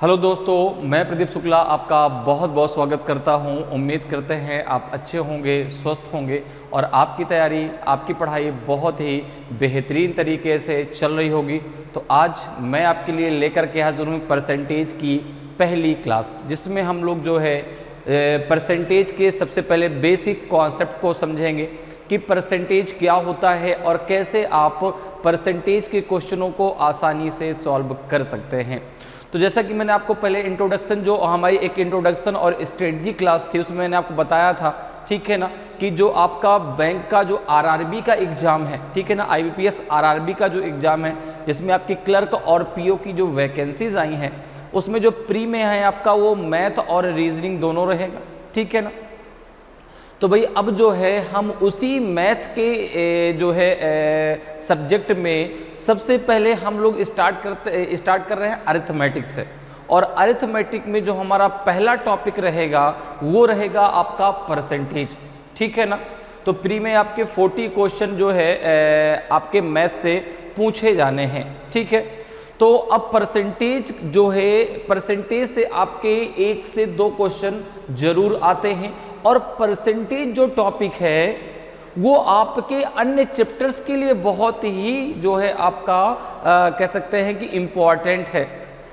Hello दोस्तों, मैं प्रदीप शुक्ला आपका बहुत बहुत स्वागत करता हूं। उम्मीद करते हैं आप अच्छे होंगे, स्वस्थ होंगे और आपकी तैयारी, आपकी पढ़ाई बहुत ही बेहतरीन तरीके से चल रही होगी। तो आज मैं आपके लिए लेकर के हाजिर हूँ परसेंटेज की पहली क्लास, जिसमें हम लोग जो है परसेंटेज के सबसे पहले बेसिक कॉन्सेप्ट को समझेंगे कि परसेंटेज क्या होता है और कैसे आप परसेंटेज के क्वेश्चनों को आसानी से सॉल्व कर सकते हैं। तो जैसा कि मैंने आपको पहले इंट्रोडक्शन, जो हमारी एक इंट्रोडक्शन और स्ट्रेटजी क्लास थी, उसमें मैंने आपको बताया था, ठीक है ना, कि जो आपका बैंक का जो आरआरबी का एग्ज़ाम है, ठीक है ना, आईबीपीएस आरआरबी का जो एग्ज़ाम है, जिसमें आपकी क्लर्क और पीओ की जो वैकेंसीज आई हैं, उसमें जो प्री में है आपका वो मैथ और रीजनिंग दोनों रहेगा, ठीक है ना। तो भाई अब जो है हम उसी मैथ के जो है सब्जेक्ट में सबसे पहले हम लोग स्टार्ट कर रहे हैं अरिथमेटिक से। और अरिथमेटिक में जो हमारा पहला टॉपिक रहेगा वो रहेगा आपका परसेंटेज, ठीक है ना। तो प्री में आपके 40 क्वेश्चन जो है आपके मैथ से पूछे जाने हैं, ठीक है। तो अब परसेंटेज जो है, परसेंटेज से आपके 1 से 2 क्वेश्चन जरूर आते हैं। और परसेंटेज जो टॉपिक है वो आपके अन्य चैप्टर्स के लिए बहुत ही जो है आपका कह सकते हैं कि इम्पॉर्टेंट है।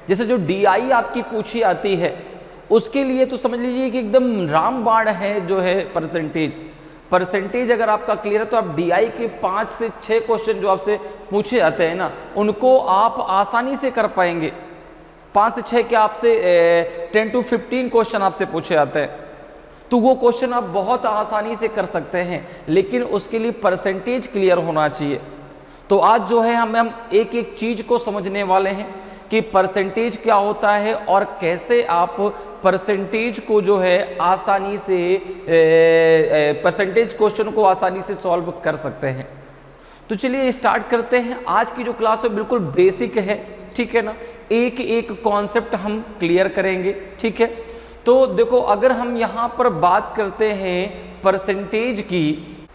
जैसे जो डीआई आपकी पूछी आती है उसके लिए तो समझ लीजिए कि एकदम रामबाण है जो है परसेंटेज अगर आपका क्लियर है तो आप डीआई के 5 से 6 क्वेश्चन जो आपसे पूछे जाते हैं ना, उनको आप आसानी से कर पाएंगे। 5 से 6 के आपसे 10 to 15 क्वेश्चन आपसे पूछे जाते हैं, तो वो क्वेश्चन आप बहुत आसानी से कर सकते हैं, लेकिन उसके लिए परसेंटेज क्लियर होना चाहिए। तो आज जो है हम एक एक चीज को समझने वाले हैं कि परसेंटेज क्या होता है और कैसे आप परसेंटेज को जो है आसानी से परसेंटेज क्वेश्चन को आसानी से सॉल्व कर सकते हैं। तो चलिए स्टार्ट करते हैं। आज की जो क्लास है बिल्कुल बेसिक है, ठीक है ना। एक एक कॉन्सेप्ट हम क्लियर करेंगे, ठीक है। तो देखो, अगर हम यहां पर बात करते हैं परसेंटेज की,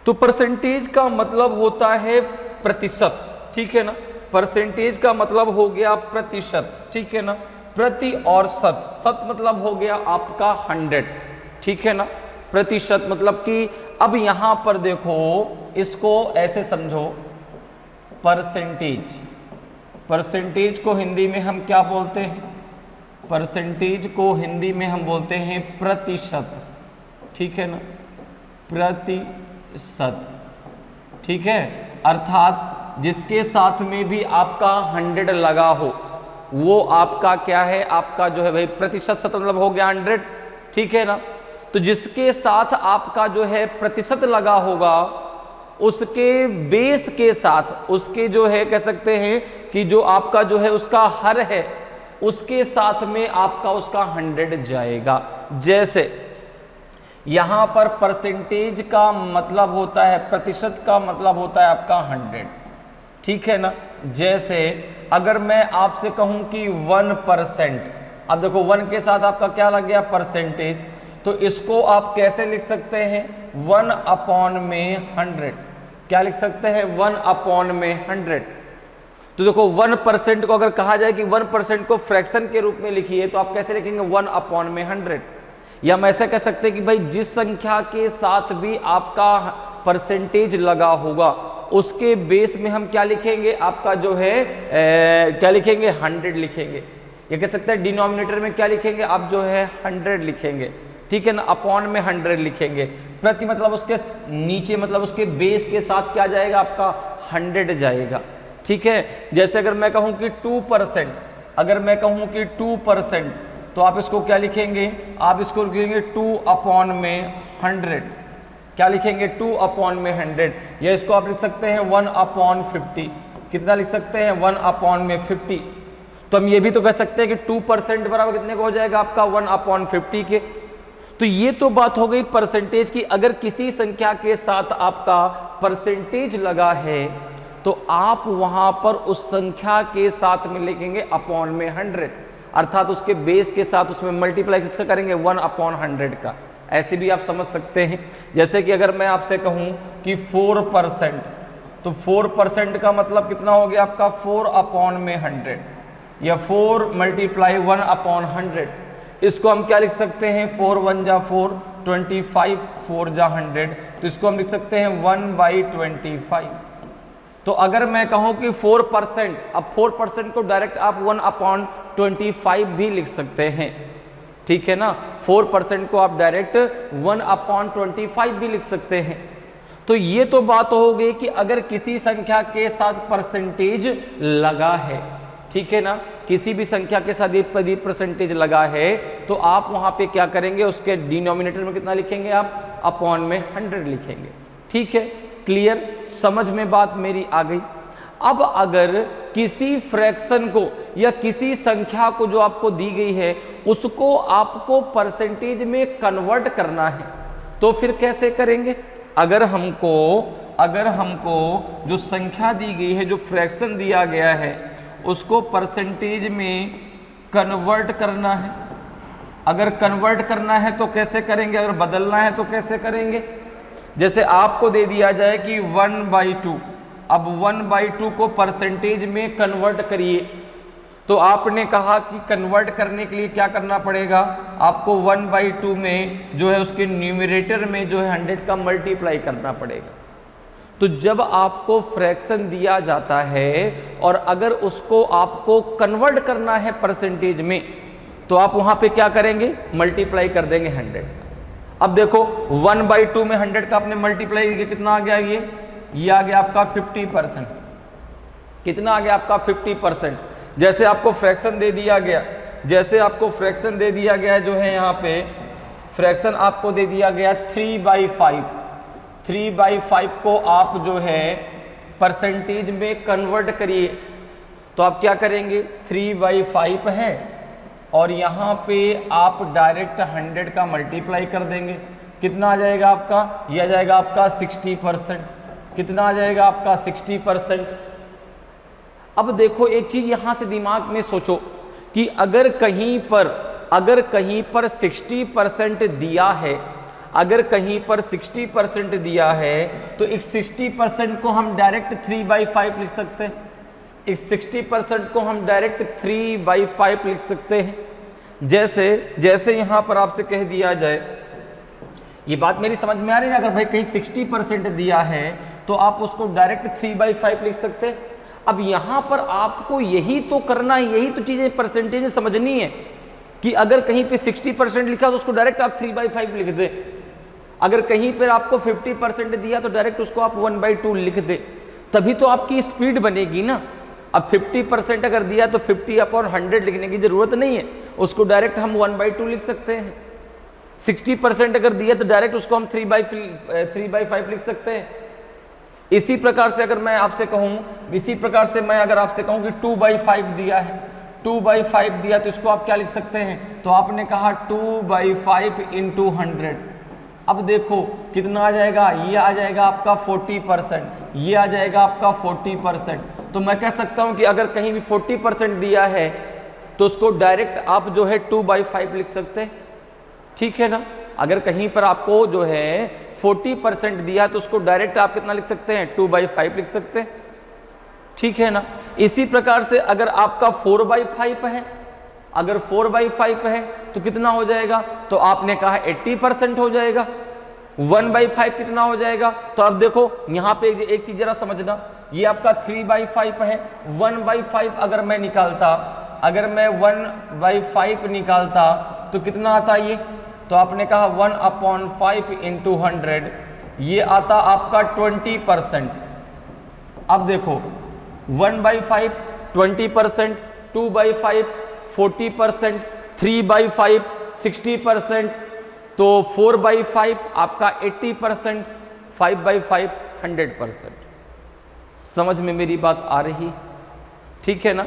तो परसेंटेज का मतलब होता है प्रतिशत, ठीक है ना। परसेंटेज का मतलब हो गया प्रतिशत, ठीक है ना। प्रति और शत मतलब हो गया आपका 100, ठीक है ना। प्रतिशत मतलब कि अब यहां पर देखो, इसको ऐसे समझो, परसेंटेज को हिंदी में हम क्या बोलते हैं? परसेंटेज को हिंदी में हम बोलते हैं प्रतिशत, ठीक है ना, प्रतिशत, ठीक है। अर्थात जिसके साथ में भी आपका 100 लगा हो वो आपका क्या है, आपका जो है भाई प्रतिशत मतलब हो गया 100, ठीक है ना। तो जिसके साथ आपका जो है प्रतिशत लगा होगा उसके बेस के साथ, उसके जो है कह सकते हैं कि जो आपका जो है उसका हर है उसके साथ में आपका उसका 100 जाएगा। जैसे यहां पर परसेंटेज का मतलब होता है, प्रतिशत का मतलब होता है आपका 100, ठीक है ना। जैसे अगर मैं आपसे कहूं कि 1%, अब देखो 1 के साथ आपका क्या लग गया, परसेंटेज, तो इसको आप कैसे लिख सकते हैं, 1/100। क्या लिख सकते हैं, 1/100। तो देखो 1% को अगर कहा जाए कि 1% को फ्रैक्शन के रूप में लिखिए, तो आप कैसे लिखेंगे, 1/100। या हम ऐसा कह सकते हैं कि भाई जिस संख्या के साथ भी आपका परसेंटेज लगा होगा उसके बेस में हम क्या लिखेंगे, आपका जो है क्या लिखेंगे, 100 लिखेंगे। ये कह सकते हैं डिनोमिनेटर में क्या लिखेंगे, आप जो है 100 लिखेंगे, ठीक है ना। अपॉन में 100 लिखेंगे। प्रति मतलब उसके नीचे, मतलब उसके बेस के साथ क्या जाएगा, आपका 100 जाएगा, ठीक है। जैसे अगर मैं कहूं कि 2%, अगर मैं कहूं कि 2%, तो आप इसको क्या लिखेंगे, आप इसको लिखेंगे 2/100। क्या लिखेंगे, 2/100। या इसको आप लिख सकते हैं 1/50। कितना लिख सकते हैं, 1/50। तो हम ये भी तो कह सकते हैं कि 2% बराबर कितने को हो जाएगा, आपका 1/50 के। तो ये तो बात हो गई परसेंटेज की। अगर किसी संख्या के साथ आपका परसेंटेज लगा है तो आप वहां पर उस संख्या के साथ में लिखेंगे अपॉन में 100, अर्थात उसके बेस के साथ उसमें मल्टीप्लाई किसका करेंगे, 1/100 का। ऐसे भी आप समझ सकते हैं। जैसे कि अगर मैं आपसे कहूं कि 4%, तो 4% का मतलब कितना हो गया आपका, 4/100। या 4 मल्टीप्लाई 1/100, इसको हम क्या लिख सकते हैं, 4 1 जा 4, 25 4 जा 100, तो इसको हम लिख सकते हैं 1/25। तो अगर मैं कहूं कि 4%, अब 4% को डायरेक्ट आप 1/25 भी लिख सकते हैं, ठीक है ना। 4% को आप डायरेक्ट 1/25 भी लिख सकते हैं। तो ये तो बात हो गई कि अगर किसी संख्या के साथ परसेंटेज लगा है, ठीक है ना, किसी भी संख्या के साथ यदि परसेंटेज लगा है तो आप वहां पे क्या करेंगे, उसके डिनोमिनेटर में कितना लिखेंगे, आप अपॉन में 100 लिखेंगे। ठीक है, क्लियर, समझ में बात मेरी आ गई। अब अगर किसी फ्रैक्शन को या किसी संख्या को जो आपको दी गई है उसको आपको परसेंटेज में कन्वर्ट करना है, तो फिर कैसे करेंगे। अगर हमको जो संख्या दी गई है, जो फ्रैक्शन दिया गया है, उसको परसेंटेज में कन्वर्ट करना है। अगर कन्वर्ट करना है तो कैसे करेंगे, अगर बदलना है तो कैसे करेंगे। जैसे आपको दे दिया जाए कि 1/2, अब 1/2 को परसेंटेज में कन्वर्ट करिए, तो आपने कहा कि कन्वर्ट करने के लिए क्या करना पड़ेगा, आपको 1/2 में जो है उसके न्यूमरेटर में जो है 100 का मल्टीप्लाई करना पड़ेगा। तो जब आपको फ्रैक्शन दिया जाता है और अगर उसको आपको कन्वर्ट करना है परसेंटेज में, तो आप वहां पे क्या करेंगे, मल्टीप्लाई कर देंगे 100। अब देखो 1/2 में 100 का आपने मल्टीप्लाई किया, कितना आ गया, ये आ गया आपका 50%। कितना आ गया आपका 50%। जैसे आपको फ्रैक्शन दे दिया गया, जो है यहाँ पे फ्रैक्शन आपको दे दिया गया 3/5। 3/5 को आप जो है परसेंटेज में कन्वर्ट करिए, तो आप क्या करेंगे, 3/5 है और यहाँ पे आप डायरेक्ट 100 का मल्टीप्लाई कर देंगे। कितना आ जाएगा आपका, ये आ जाएगा आपका 60%। कितना आ जाएगा आपका 60%। अब देखो एक चीज यहां से दिमाग में सोचो कि अगर कहीं पर 60% दिया है, अगर कहीं पर 60% दिया है तो इस 60% को हम डायरेक्ट 3/5 लिख सकते हैं। इस 60% को हम डायरेक्ट 3/5 लिख सकते हैं। जैसे यहां पर आपसे कह दिया जाए, ये बात मेरी समझ में आ रही है, अगर भाई कहीं 60% दिया है तो आप उसको डायरेक्ट 3/5 लिख सकते हैं। अब यहां पर आपको यही तो करना है, यही तो चीजें परसेंटेज में समझनी है कि अगर कहीं पे 60% लिखा तो उसको डायरेक्ट आप 3/5 लिख दे। अगर कहीं पर आपको 50% दिया तो डायरेक्ट उसको आप 1/2 लिख दे, तभी तो आपकी स्पीड बनेगी ना। अब 50% अगर दिया तो 50/100 लिखने की जरूरत नहीं है, उसको डायरेक्ट हम 1/2 लिख सकते हैं। 60% अगर दिया तो डायरेक्ट उसको हम 3/5 लिख सकते हैं। इसी प्रकार से अगर मैं आपसे कहूं कि 2/5 दिया है, 2/5 दिया तो इसको आप क्या लिख सकते हैं, तो आपने कहा 2/5 × 100। अब देखो कितना आ जाएगा, ये आ जाएगा आपका 40%, ये आ जाएगा आपका 40%। तो मैं कह सकता हूं कि अगर कहीं भी 40% दिया है तो उसको डायरेक्ट आप जो है 2/5 लिख सकते हैं। ठीक है ना। अगर कहीं पर आपको जो है 40% दिया तो उसको डायरेक्ट आप कितना लिख सकते हैं, 2/5 लिख सकते हैं। ठीक है ना। इसी प्रकार से अगर आपका 4/5 है, अगर 4/5 है तो कितना हो जाएगा, तो आपने कहा 80% हो जाएगा। 1/5 कितना हो जाएगा, तो अब देखो यहां पे एक चीज जरा समझना, ये आपका 3/5 है। 1/5 अगर मैं 1/5 निकालता तो कितना आता ये, तो आपने कहा 1/5 × 100, ये आता आपका 20%। अब देखो 1/5 20%, 2/5 40%, 3/5 60%, तो 4/5 आपका 80%, 5/5 100%। समझ में मेरी बात आ रही, ठीक है ना।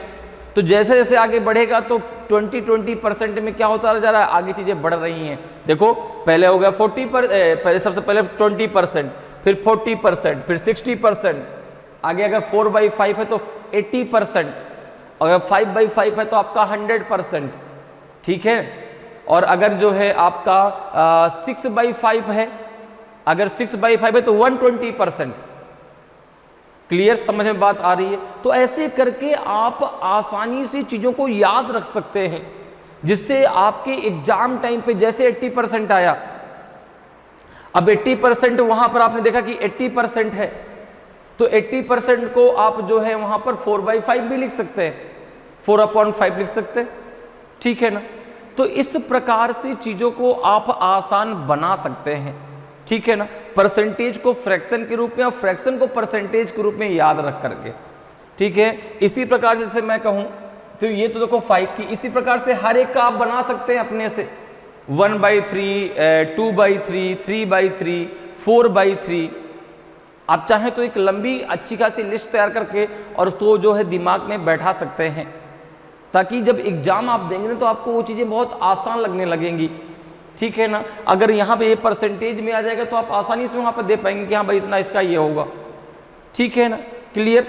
तो जैसे जैसे आगे बढ़ेगा तो 20% में क्या होता जा रहा है, आगे चीजें बढ़ रही हैं। देखो पहले हो गया 40%, सबसे पहले 20%, फिर 40%, फिर 60%, आगे अगर 4/5 है तो 80%, अगर 5/5 है तो आपका 100%। ठीक है। और अगर जो है आपका 6/5 है, अगर 6/5 है तो 120%। क्लियर, समझ में बात आ रही है? तो ऐसे करके आप आसानी से चीज़ों को याद रख सकते हैं, जिससे आपके एग्जाम टाइम पे जैसे 80% आया, अब 80% वहां पर आपने देखा कि 80% है, तो 80% को आप जो है वहां पर 4/5 भी लिख सकते हैं, 4/5 लिख सकते हैं, ठीक है ना? तो इस प्रकार से चीज़ों को आप आसान बना सकते हैं, ठीक है ना? परसेंटेज को फ्रैक्शन के रूप में और फ्रैक्शन को परसेंटेज के रूप में याद रख करके, ठीक है? इसी प्रकार से मैं कहूं तो ये तो देखो 5 की, इसी प्रकार से हर एक का आप बना सकते हैं अपने से, 1/3, 2/3, 3/3, 4/3। आप चाहें तो एक लंबी अच्छी खासी लिस्ट तैयार करके और तो जो है दिमाग में बैठा सकते हैं, ताकि जब एग्जाम आप देंगे ना तो आपको वो चीज़ें बहुत आसान लगने लगेंगी, ठीक है ना? अगर यहाँ पे ये परसेंटेज में आ जाएगा तो आप आसानी से वहाँ पर दे पाएंगे कि हाँ भाई इतना इसका ये होगा, ठीक है ना? क्लियर।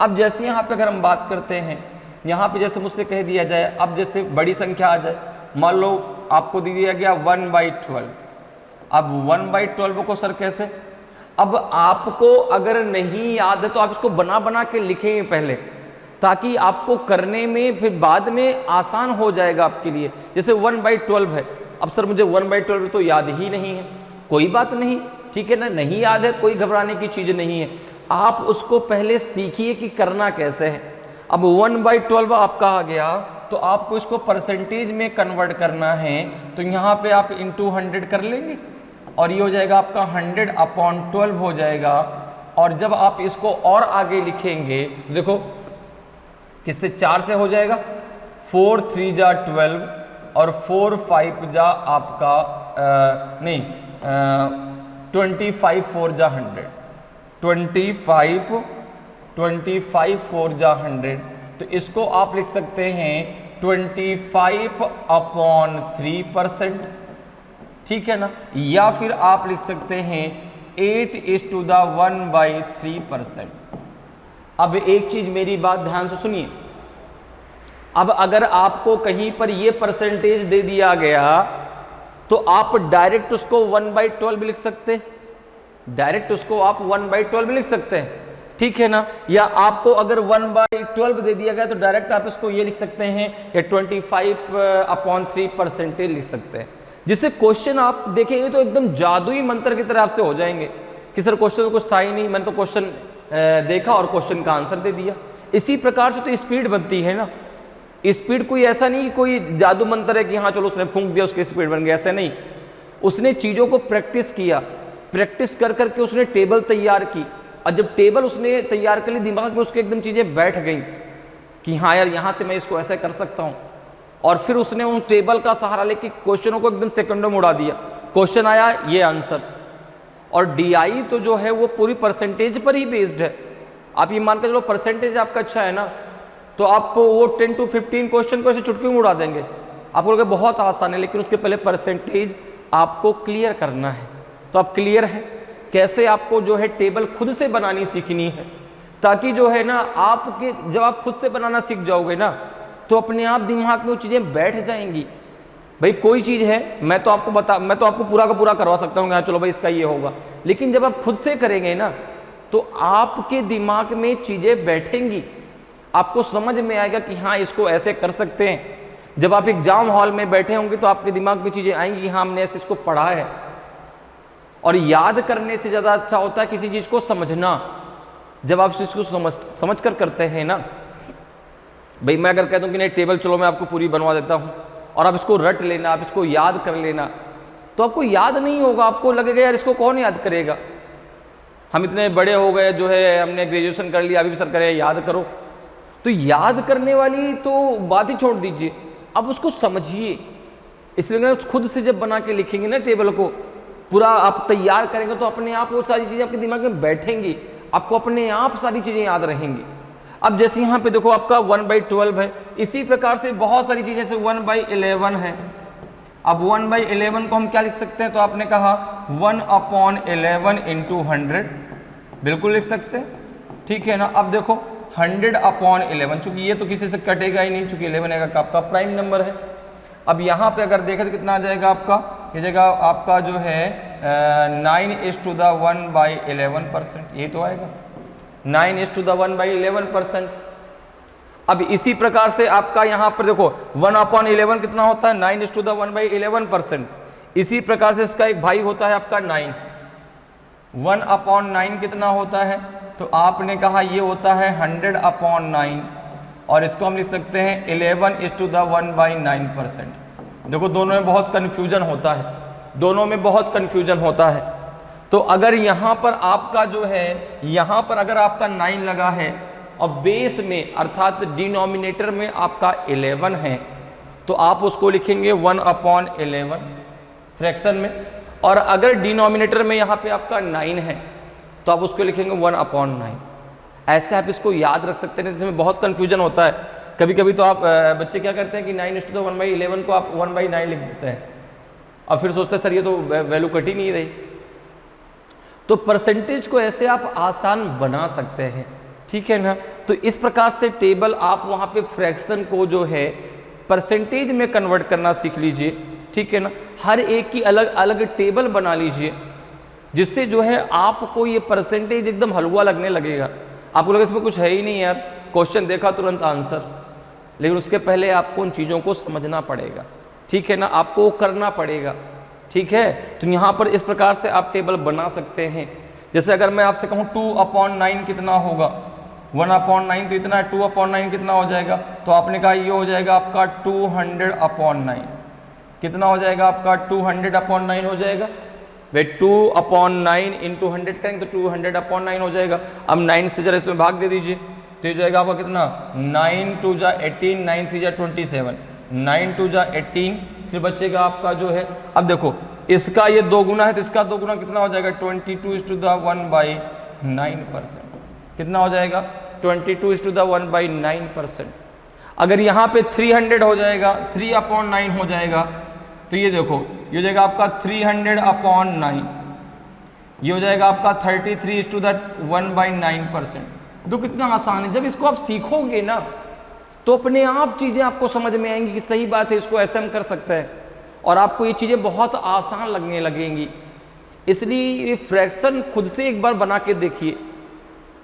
अब जैसे यहाँ पे अगर हम बात करते हैं, यहाँ पे जैसे मुझसे कह दिया जाए, अब जैसे बड़ी संख्या आ जाए, मान लो आपको दे दिया गया 1/12, अब 1/12 को सर कैसे, अब आपको अगर नहीं याद है तो आप इसको बना बना के लिखेंगे पहले, ताकि आपको करने में फिर बाद में आसान हो जाएगा आपके लिए। जैसे 1/12 है, अब सर मुझे 1/12 तो याद ही नहीं है, कोई बात नहीं, ठीक है ना? नहीं याद है, कोई घबराने की चीज़ नहीं है, आप उसको पहले सीखिए कि करना कैसे है। अब 1/12 आपका आ गया तो आपको इसको परसेंटेज में कन्वर्ट करना है, तो यहाँ पे आप इंटू 100 कर लेंगे और ये हो जाएगा आपका 100/12 हो जाएगा। और जब आप इसको और आगे लिखेंगे, देखो किससे 4 से हो जाएगा, 4 3 जा 12 और 4 5 जा आपका 25 4 जा 100, 25 4 जा 100, तो इसको आप लिख सकते हैं 25/3%, ठीक है ना? या फिर आप लिख सकते हैं 8:1/3%। अब एक चीज मेरी बात ध्यान से सुनिए, अब अगर आपको कहीं पर ये परसेंटेज दे दिया गया तो आप डायरेक्ट उसको 1/12 भी लिख सकते हैं, डायरेक्ट उसको आप 1/12 भी लिख सकते हैं, ठीक है ना? या आपको अगर 1/12 दे दिया गया तो डायरेक्ट आप इसको ये लिख सकते हैं या 25/3% लिख सकते हैं, जिससे क्वेश्चन आप देखेंगे तो एकदम जादुई मंत्र की तरह आपसे हो जाएंगे कि सर क्वेश्चन तो कुछ था ही नहीं, मैंने तो क्वेश्चन देखा और क्वेश्चन का आंसर दे दिया। इसी प्रकार से तो स्पीड बनती है ना, स्पीड कोई ऐसा नहीं कोई जादू मंत्र है कि हाँ चलो उसने फूंक दिया उसकी स्पीड बन गई, ऐसा नहीं। उसने चीज़ों को प्रैक्टिस किया, प्रैक्टिस कर करके उसने टेबल तैयार की, और जब टेबल उसने तैयार कर ली दिमाग में उसके एकदम चीज़ें बैठ गई कि हाँ यार यहाँ से मैं इसको ऐसे कर सकता हूँ, और फिर उसने उन टेबल का सहारा लेके क्वेश्चनों को एकदम सेकंडों में उड़ा दिया, क्वेश्चन आया ये आंसर। और डीआई तो जो है वो पूरी परसेंटेज पर ही बेस्ड है। आप ये मान के चलो परसेंटेज आपका अच्छा है ना, तो आप वो 10 to 15 क्वेश्चन को ऐसे चुटकी में उड़ा देंगे, आपको लगे बहुत आसान है, लेकिन उसके पहले परसेंटेज आपको क्लियर करना है। तो आप क्लियर है कैसे आपको जो है टेबल खुद से बनानी सीखनी है, ताकि जो है ना आपके जब आप खुद से बनाना सीख जाओगे ना तो अपने आप दिमाग में वो चीज़ें बैठ जाएंगी। भाई कोई चीज़ है मैं तो आपको पूरा का पूरा करवा सकता हूँ, हाँ चलो भाई इसका ये होगा, लेकिन जब आप खुद से करेंगे ना तो आपके दिमाग में चीज़ें बैठेंगी, आपको समझ में आएगा कि हाँ इसको ऐसे कर सकते हैं। जब आप एग्जाम हॉल में बैठे होंगे तो आपके दिमाग में चीज़ें आएंगी कि हाँ हमने ऐसे इसको पढ़ा है। और याद करने से ज़्यादा अच्छा होता है किसी चीज़ को समझना। जब आप इस चीज़ को समझ कर करते हैं ना, भाई मैं अगर कहता हूँ कि नहीं टेबल चलो मैं आपको पूरी बनवा देता हूँ और आप इसको रट लेना, आप इसको याद कर लेना, तो आपको याद नहीं होगा, आपको लगेगा यार इसको कौन याद करेगा, हम इतने बड़े हो गए जो है हमने ग्रेजुएशन कर लिया अभी भी सर करे याद करो। तो याद करने वाली तो बात ही छोड़ दीजिए, अब उसको समझिए। इसलिए खुद से जब बना के लिखेंगे ना टेबल को पूरा आप तैयार करेंगे तो अपने आप वो सारी चीज़ें आपके दिमाग में बैठेंगी, आपको अपने आप सारी चीज़ें याद रहेंगी। अब जैसे यहाँ पे देखो आपका 1/12 है, इसी प्रकार से बहुत सारी चीज़ें जैसे 1/11 है। अब 1/11 को हम क्या लिख सकते हैं, तो आपने कहा 1/11 × 100 बिल्कुल लिख सकते हैं, ठीक है ना। अब देखो 100/11, चूंकि ये तो किसी से कटेगा ही नहीं, चूंकि 11 का आपका प्राइम नंबर है। अब यहाँ पे अगर देखें तो कितना आ जाएगा आपका, ये जगह आपका जो है 9 ⁻1/11%, ये तो आएगा 9:1/11%। अब इसी प्रकार से आपका यहाँ पर देखो 1/11 कितना होता है, 9:1/11%। इसी प्रकार से इसका एक भाई होता है आपका 9, 1/9 कितना होता है, तो आपने कहा ये होता है 100/9, और इसको हम लिख सकते हैं 11:1/9%। देखो दोनों में बहुत कन्फ्यूजन होता है, दोनों में बहुत कन्फ्यूजन होता है। तो अगर यहाँ पर आपका जो है, यहाँ पर अगर आपका 9 लगा है और बेस में अर्थात डिनोमिनेटर में आपका 11 है, तो आप उसको लिखेंगे 1/11 फ्रैक्शन में। और अगर डिनोमिनेटर में यहाँ पे आपका 9 है तो आप उसको लिखेंगे 1/9। ऐसे आप इसको याद रख सकते हैं, जिसमें बहुत कन्फ्यूजन होता है। कभी कभी तो आप बच्चे क्या करते हैं कि 9:1/11 को आप 1/9 लिख देते हैं और फिर सोचते हैं सर ये तो वैल्यू कट ही नहीं रही। तो परसेंटेज को ऐसे आप आसान बना सकते हैं, ठीक है ना। तो इस प्रकार से टेबल आप वहाँ पे फ्रैक्शन को जो है परसेंटेज में कन्वर्ट करना सीख लीजिए, ठीक है ना। हर एक की अलग अलग टेबल बना लीजिए, जिससे जो है आपको ये परसेंटेज एकदम हलवा लगने लगेगा। आपको लगेगा इसमें कुछ है ही नहीं यार, क्वेश्चन देखा तुरंत आंसर, लेकिन उसके पहले आपको उन चीज़ों को समझना पड़ेगा, ठीक है ना, आपको करना पड़ेगा, ठीक है। तो यहाँ पर इस प्रकार से आप टेबल बना सकते हैं। जैसे अगर मैं आपसे कहूँ 2/9 कितना होगा, 1/9 तो इतना है, 2/9 कितना हो जाएगा, तो आपने कहा ये हो जाएगा आपका 200/9। कितना हो जाएगा आपका 200/9 हो जाएगा भाई। 2/9 इंटू 100 करेंगे तो 200/9 हो जाएगा। अब 9 से जरा इसमें भाग दे दीजिए, तो ये जाएगा आपका कितना, 9 2 जा 18, 9 3 जा 27, 9 2 जा 18, फिर बचेगा आपका जो है, अब देखो इसका ये 2 गुना है तो इसका 2 गुना कितना हो जाएगा, 22:1/9%। कितना हो जाएगा, 22:1/9%। अगर यहाँ पे 300 हो जाएगा, 3/9 हो जाएगा, तो ये देखो ये हो जाएगा आपका 300/9, ये हो जाएगा आपका 33:1/9%। तो कितना आसान है। जब इसको आप सीखोगे ना तो अपने आप चीज़ें आपको समझ में आएंगी कि सही बात है, इसको ऐसे हम कर सकते हैं, और आपको ये चीज़ें बहुत आसान लगने लगेंगी। इसलिए ये फ्रैक्शन खुद से एक बार बना के देखिए,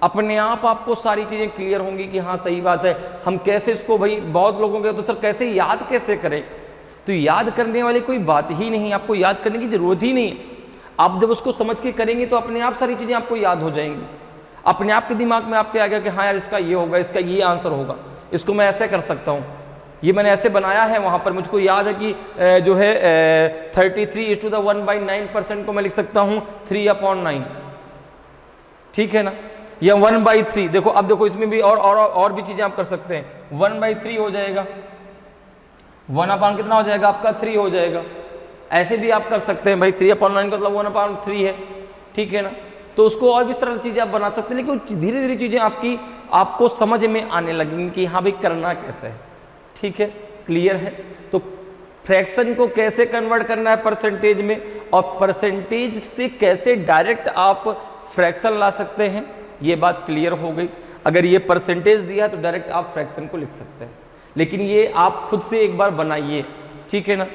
अपने आप आपको सारी चीज़ें क्लियर होंगी कि हाँ सही बात है। हम कैसे इसको, भाई बहुत लोगों के तो सर कैसे याद कैसे करें, तो याद करने वाली कोई बात ही नहीं, आपको याद करने की ज़रूरत ही नहीं है। आप जब उसको समझ के करेंगे तो अपने आप सारी चीज़ें आपको याद हो जाएंगी, अपने आप के दिमाग में आपके आ गया कि हाँ यार इसका ये होगा, इसका ये आंसर होगा, इसको मैं ऐसे कर सकता हूँ, ये मैंने ऐसे बनाया है। वहाँ पर मुझको याद है कि जो है 33:1/9% को मैं लिख सकता हूँ 3/9, ठीक है ना, या 1/3। देखो अब देखो इसमें भी और भी चीज़ें आप कर सकते हैं। 1/3 हो जाएगा, 1/, कितना हो जाएगा आपका 3 हो जाएगा। ऐसे भी आप कर सकते हैं भाई, 3/9 का मतलब 1/3 है, ठीक है ना। तो उसको और भी सरल चीज़ें आप बना सकते हैं, लेकिन धीरे धीरे चीज़ें आपको समझ में आने लगेंगी कि हाँ भाई करना कैसे है, ठीक है, क्लियर है। तो फ्रैक्शन को कैसे कन्वर्ट करना है परसेंटेज में, और परसेंटेज से कैसे डायरेक्ट आप फ्रैक्शन ला सकते हैं, ये बात क्लियर हो गई। अगर ये परसेंटेज दिया है तो डायरेक्ट आप फ्रैक्शन को लिख सकते हैं, लेकिन ये आप खुद से एक बार बनाइए, ठीक है ना।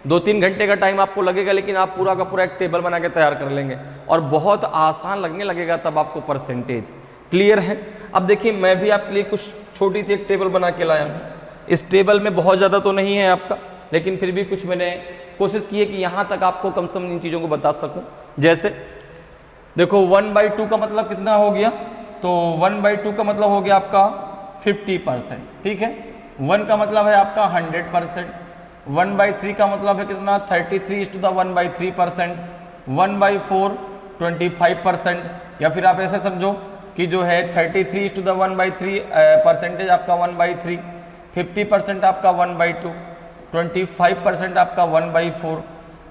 2-3 घंटे का टाइम आपको लगेगा, लेकिन आप पूरा का पूरा एक टेबल बना के तैयार कर लेंगे और बहुत आसान लगने लगेगा तब आपको परसेंटेज। क्लियर है। अब देखिए मैं भी आपके लिए कुछ छोटी सी एक टेबल बना के लाया हूँ। इस टेबल में बहुत ज़्यादा तो नहीं है आपका, लेकिन फिर भी कुछ मैंने कोशिश की है कि यहाँ तक आपको कम से कम इन चीज़ों को बता सकूँ। जैसे देखो 1/2 का मतलब कितना हो गया, तो 1/2 का मतलब हो गया आपका 50%, ठीक है। 1 का मतलब है आपका 100%, 1/3 का मतलब है कितना 33:1/3%, 1/4 25%, या फिर आप ऐसे समझो कि जो है 33:1/3 परसेंटेज आपका 1/3, 50% आपका 1/2, 25% आपका 1/4।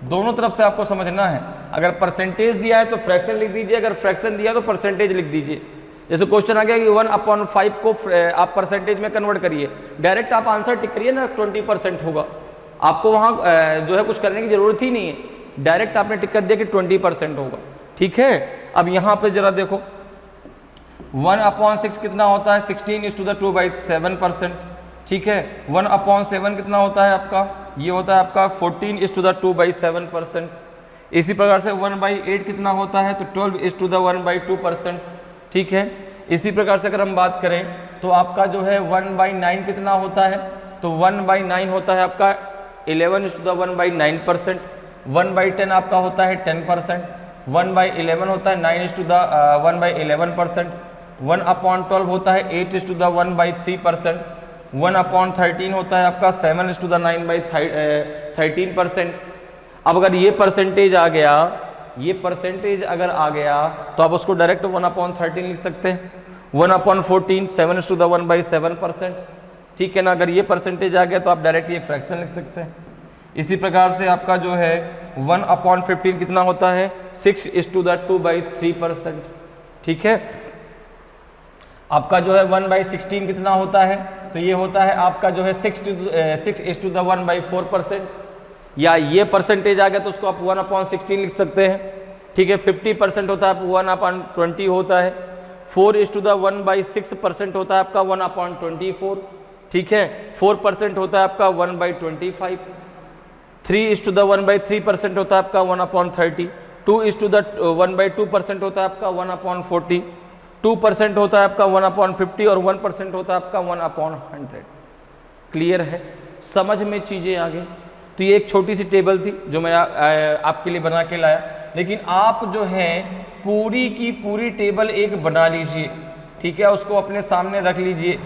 दोनों तरफ से आपको समझना है। अगर परसेंटेज दिया है तो फ्रैक्शन लिख दीजिए, अगर फ्रैक्शन दिया तो परसेंटेज लिख दीजिए। जैसे क्वेश्चन आ गया कि 1/5 को आप परसेंटेज में कन्वर्ट करिए, डायरेक्ट आप आंसर टिक करिए ना, 20% होगा। आपको वहाँ जो है कुछ करने की जरूरत ही नहीं है, डायरेक्ट आपने टिक कर दिया कि 20% होगा, ठीक है। अब यहाँ पे जरा देखो 1/6 कितना होता है 16:2/7%, ठीक है। 1/7 कितना होता है आपका, ये होता है आपका 14:2/7%। इसी प्रकार से 1/8 कितना होता है तो 12:1/2%, ठीक है। इसी प्रकार से अगर हम बात करें तो आपका जो है 1/9 कितना होता है, तो 1/9 होता है आपका 11:1/9%, 1/10 आपका होता है 10%, 1/11 होता है 9:1/11%, 1/12 होता है 8:1/3%, 1/13 होता है आपका 7:9/13%। अब अगर ये परसेंटेज आ गया, ये परसेंटेज अगर आ गया तो आप उसको डायरेक्ट 1/13 लिख सकते हैं, 1/14 7:1/7%, ठीक है ना। अगर ये परसेंटेज आ गया तो आप डायरेक्ट ये फ्रैक्शन लिख सकते हैं। इसी प्रकार से आपका जो है 1/15 कितना होता है 6:2/3%, ठीक है। आपका जो है 1/16 कितना होता है, तो ये होता है आपका जो है 6:1/4%, या ये परसेंटेज आ गया तो उसको आप 1/16 लिख सकते हैं, ठीक है। 50% होता है 1/20 होता है, 4:1/6% होता है आपका 1/24, ठीक है। 4% होता है आपका 1/25, 3:1/3% होता है आपका 1/30, 2:1/2% होता है आपका 1/40, 2% होता है आपका 1/50 और 1% होता है आपका 1/100। क्लियर है, समझ में चीज़ें आ गई। तो ये एक छोटी सी टेबल थी जो मैं आपके लिए बना के लाया, लेकिन आप जो है पूरी की पूरी टेबल एक बना लीजिए, ठीक है। उसको अपने सामने रख लीजिए,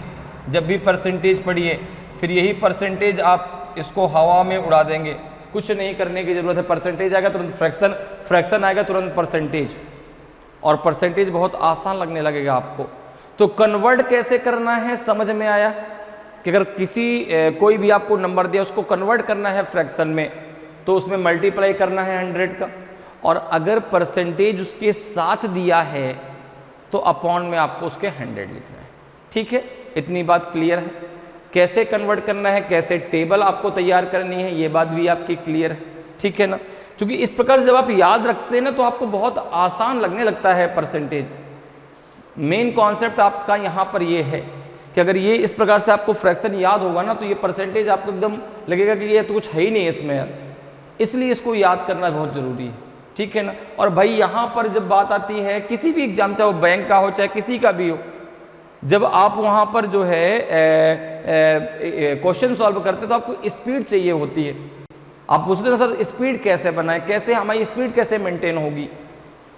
जब भी परसेंटेज पढ़िए फिर यही परसेंटेज आप इसको हवा में उड़ा देंगे, कुछ नहीं करने की जरूरत है। परसेंटेज आएगा तुरंत फ्रैक्शन, फ्रैक्शन आएगा तुरंत परसेंटेज, और परसेंटेज बहुत आसान लगने लगेगा आपको। तो कन्वर्ट कैसे करना है समझ में आया कि अगर कोई भी आपको नंबर दिया उसको कन्वर्ट करना है फ्रैक्शन में, तो उसमें मल्टीप्लाई करना है 100 का, और अगर परसेंटेज उसके साथ दिया है तो अपॉन में आपको उसके 100 लिखना है, ठीक है। इतनी बात क्लियर है। कैसे कन्वर्ट करना है, कैसे टेबल आपको तैयार करनी है, ये बात भी आपकी क्लियर है, ठीक है ना। क्योंकि इस प्रकार से जब आप याद रखते हैं ना तो आपको बहुत आसान लगने लगता है परसेंटेज। मेन कॉन्सेप्ट आपका यहाँ पर ये है कि अगर ये इस प्रकार से आपको फ्रैक्शन याद होगा ना तो ये परसेंटेज आपको एकदम लगेगा कि ये तो कुछ है ही नहीं इसमें यार, इसलिए इसको याद करना बहुत जरूरी है, ठीक है ना। और भाई यहाँ पर जब बात आती है किसी भी एग्जाम, चाहे वो बैंक का हो चाहे किसी का भी हो, जब आप वहाँ पर जो है क्वेश्चन सॉल्व करते तो आपको स्पीड चाहिए होती है। आप पूछते हो सर स्पीड कैसे बनाए, कैसे हमारी स्पीड कैसे मेंटेन होगी,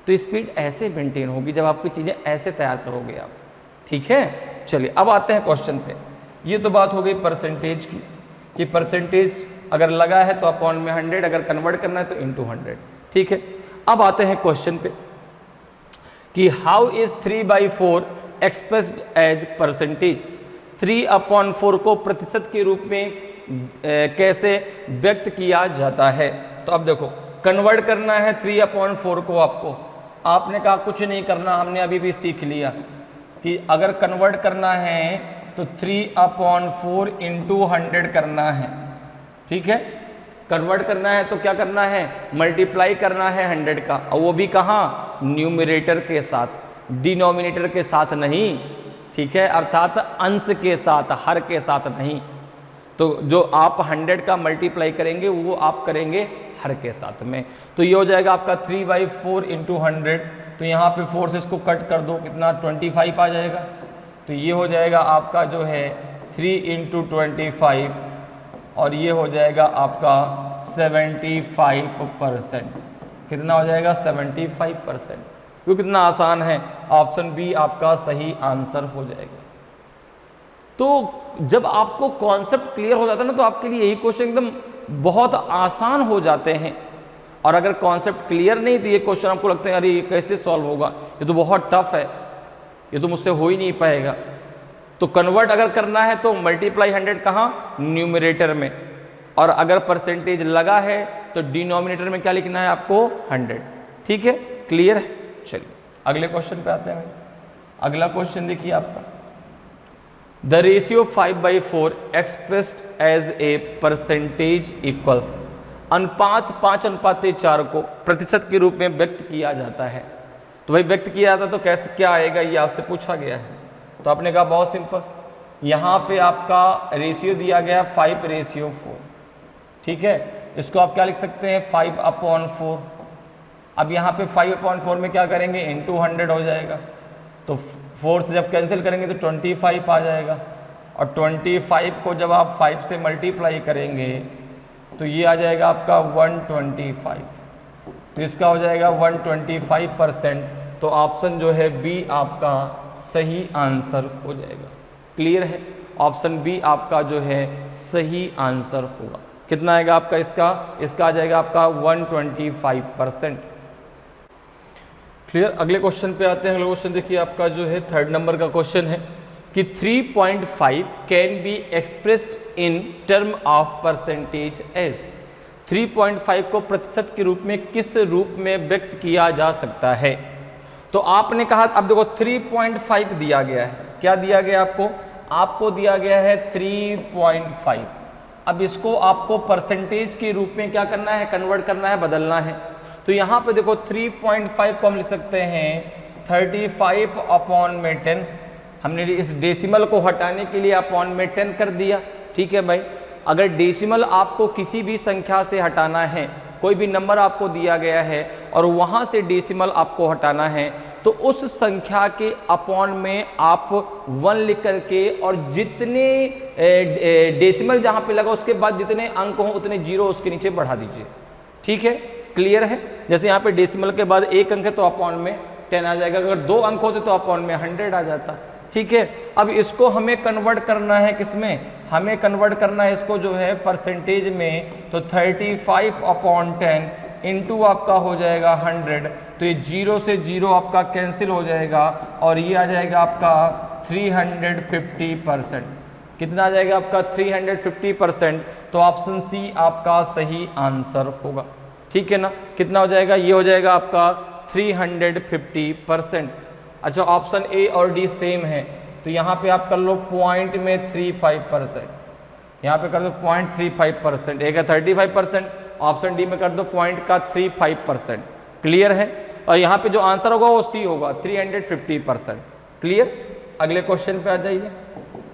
तो स्पीड ऐसे मेंटेन होगी जब आपकी चीज़ें ऐसे तैयार करोगे आप, ठीक है। चलिए अब आते हैं क्वेश्चन पे। ये तो बात हो गई परसेंटेज की कि परसेंटेज अगर लगा है तो अपॉन में 100, अगर कन्वर्ट करना है तो इंटू 100, ठीक है। अब आते हैं क्वेश्चन पे कि how is 3/4 expressed as percentage. 3/4 को प्रतिशत के रूप में कैसे व्यक्त किया जाता है। तो अब देखो कन्वर्ट करना है 3/4 को, आपने कहा कुछ नहीं करना, हमने अभी भी सीख लिया कि अगर कन्वर्ट करना है तो 3/4 इंटू 100 करना है, ठीक है। कन्वर्ट करना है तो क्या करना है, मल्टीप्लाई करना है 100 का, और वो भी कहाँ, न्यूमरेटर के साथ, डिनोमिनेटर के साथ नहीं, ठीक है, अर्थात अंश के साथ, हर के साथ नहीं। तो जो आप 100 का मल्टीप्लाई करेंगे वो आप करेंगे हर के साथ में। तो ये हो जाएगा आपका 3/4 इंटू 100, तो यहाँ पे 4 से इसको कट कर दो, कितना 25 आ जाएगा। तो ये हो जाएगा आपका जो है 3 इंटू 25, और ये हो जाएगा आपका 75%। कितना हो जाएगा 75%। क्यों, कितना आसान है, ऑप्शन बी आपका सही आंसर हो जाएगा। तो जब आपको कॉन्सेप्ट क्लियर हो जाता है ना तो आपके लिए यही क्वेश्चन एकदम बहुत आसान हो जाते हैं। और अगर कॉन्सेप्ट क्लियर नहीं तो ये क्वेश्चन आपको लगता है अरे ये कैसे सॉल्व होगा, ये तो बहुत टफ है, ये तो मुझसे हो ही नहीं पाएगा। तो कन्वर्ट अगर करना है तो मल्टीप्लाई 100 कहाँ, न्यूमरेटर में, और अगर परसेंटेज लगा है तो डिनोमिनेटर में क्या लिखना है आपको 100, ठीक है, क्लियर है। चलिए अगले क्वेश्चन पे आते हैं। अगला क्वेश्चन देखिए आपका, the ratio 5/4 expressed as a percentage equals. अनुपात 5:4 को प्रतिशत के रूप में व्यक्त किया जाता है। तो भाई व्यक्त किया जाता है तो कैसे क्या आएगा, ये आपसे पूछा गया है। तो आपने कहा बहुत सिंपल, यहाँ पे आपका रेशियो दिया गया 5/4, ठीक है। इसको आप क्या लिख सकते हैं 5/4। अब यहाँ पे 5/4 में क्या करेंगे, इंटू 100 हो जाएगा। तो 4 से जब कैंसिल करेंगे तो 25 आ जाएगा, और 25 को जब आप 5 से मल्टीप्लाई करेंगे तो ये आ जाएगा आपका 125, तो इसका हो जाएगा 125%। तो ऑप्शन जो है बी आपका सही आंसर हो जाएगा। क्लियर है, ऑप्शन बी आपका जो है सही आंसर होगा। कितना आएगा आपका इसका आ जाएगा आपका 125%। क्लियर। अगले क्वेश्चन पे आते हैं। अगला क्वेश्चन देखिए आपका जो है 3rd नंबर का क्वेश्चन है कि 3.5 can be expressed in term of percentage as. 3.5 को प्रतिशत के रूप में किस रूप में व्यक्त किया जा सकता है? तो आपने कहा, अब देखो 3.5 दिया गया है, क्या दिया गया आपको दिया गया है 3.5। अब इसको आपको परसेंटेज के रूप में क्या करना है, कन्वर्ट करना है, बदलना है। तो यहाँ पे देखो 3.5 को हम लिख सकते हैं 35/10। हमने इस डेसिमल को हटाने के लिए अपॉन में 10 कर दिया। ठीक है भाई, अगर डेसिमल आपको किसी भी संख्या से हटाना है, कोई भी नंबर आपको दिया गया है और वहाँ से डेसिमल आपको हटाना है, तो उस संख्या के अपॉन में आप 1 लिख करके और जितने डेसिमल जहाँ पे लगा उसके बाद जितने अंक हों उतने जीरो उसके नीचे बढ़ा दीजिए। ठीक है, क्लियर है। जैसे यहाँ पे डेसिमल के बाद 1 अंक है तो अपॉन में 10 आ जाएगा, अगर 2 अंक होते तो अपॉन में 100 आ जाता। ठीक है, अब इसको हमें कन्वर्ट करना है किसमें, हमें कन्वर्ट करना है इसको जो है परसेंटेज में। तो 35/10 इंटू आपका हो जाएगा 100, तो ये 0 से 0 आपका कैंसिल हो जाएगा और ये आ जाएगा आपका 350%। कितना आ जाएगा आपका 350%। तो ऑप्शन सी आपका सही आंसर होगा। ठीक है ना, कितना हो जाएगा, ये हो जाएगा आपका 350%। अच्छा, ऑप्शन ए और डी सेम है, तो यहाँ पे आप कर लो पॉइंट में 35%, यहाँ पे कर दो 0.35%। एक है 35%, ऑप्शन डी में कर दो पॉइंट का 35%। क्लियर है, और यहाँ पे जो आंसर होगा वो सी होगा 350%। क्लियर। अगले क्वेश्चन पे आ जाइए।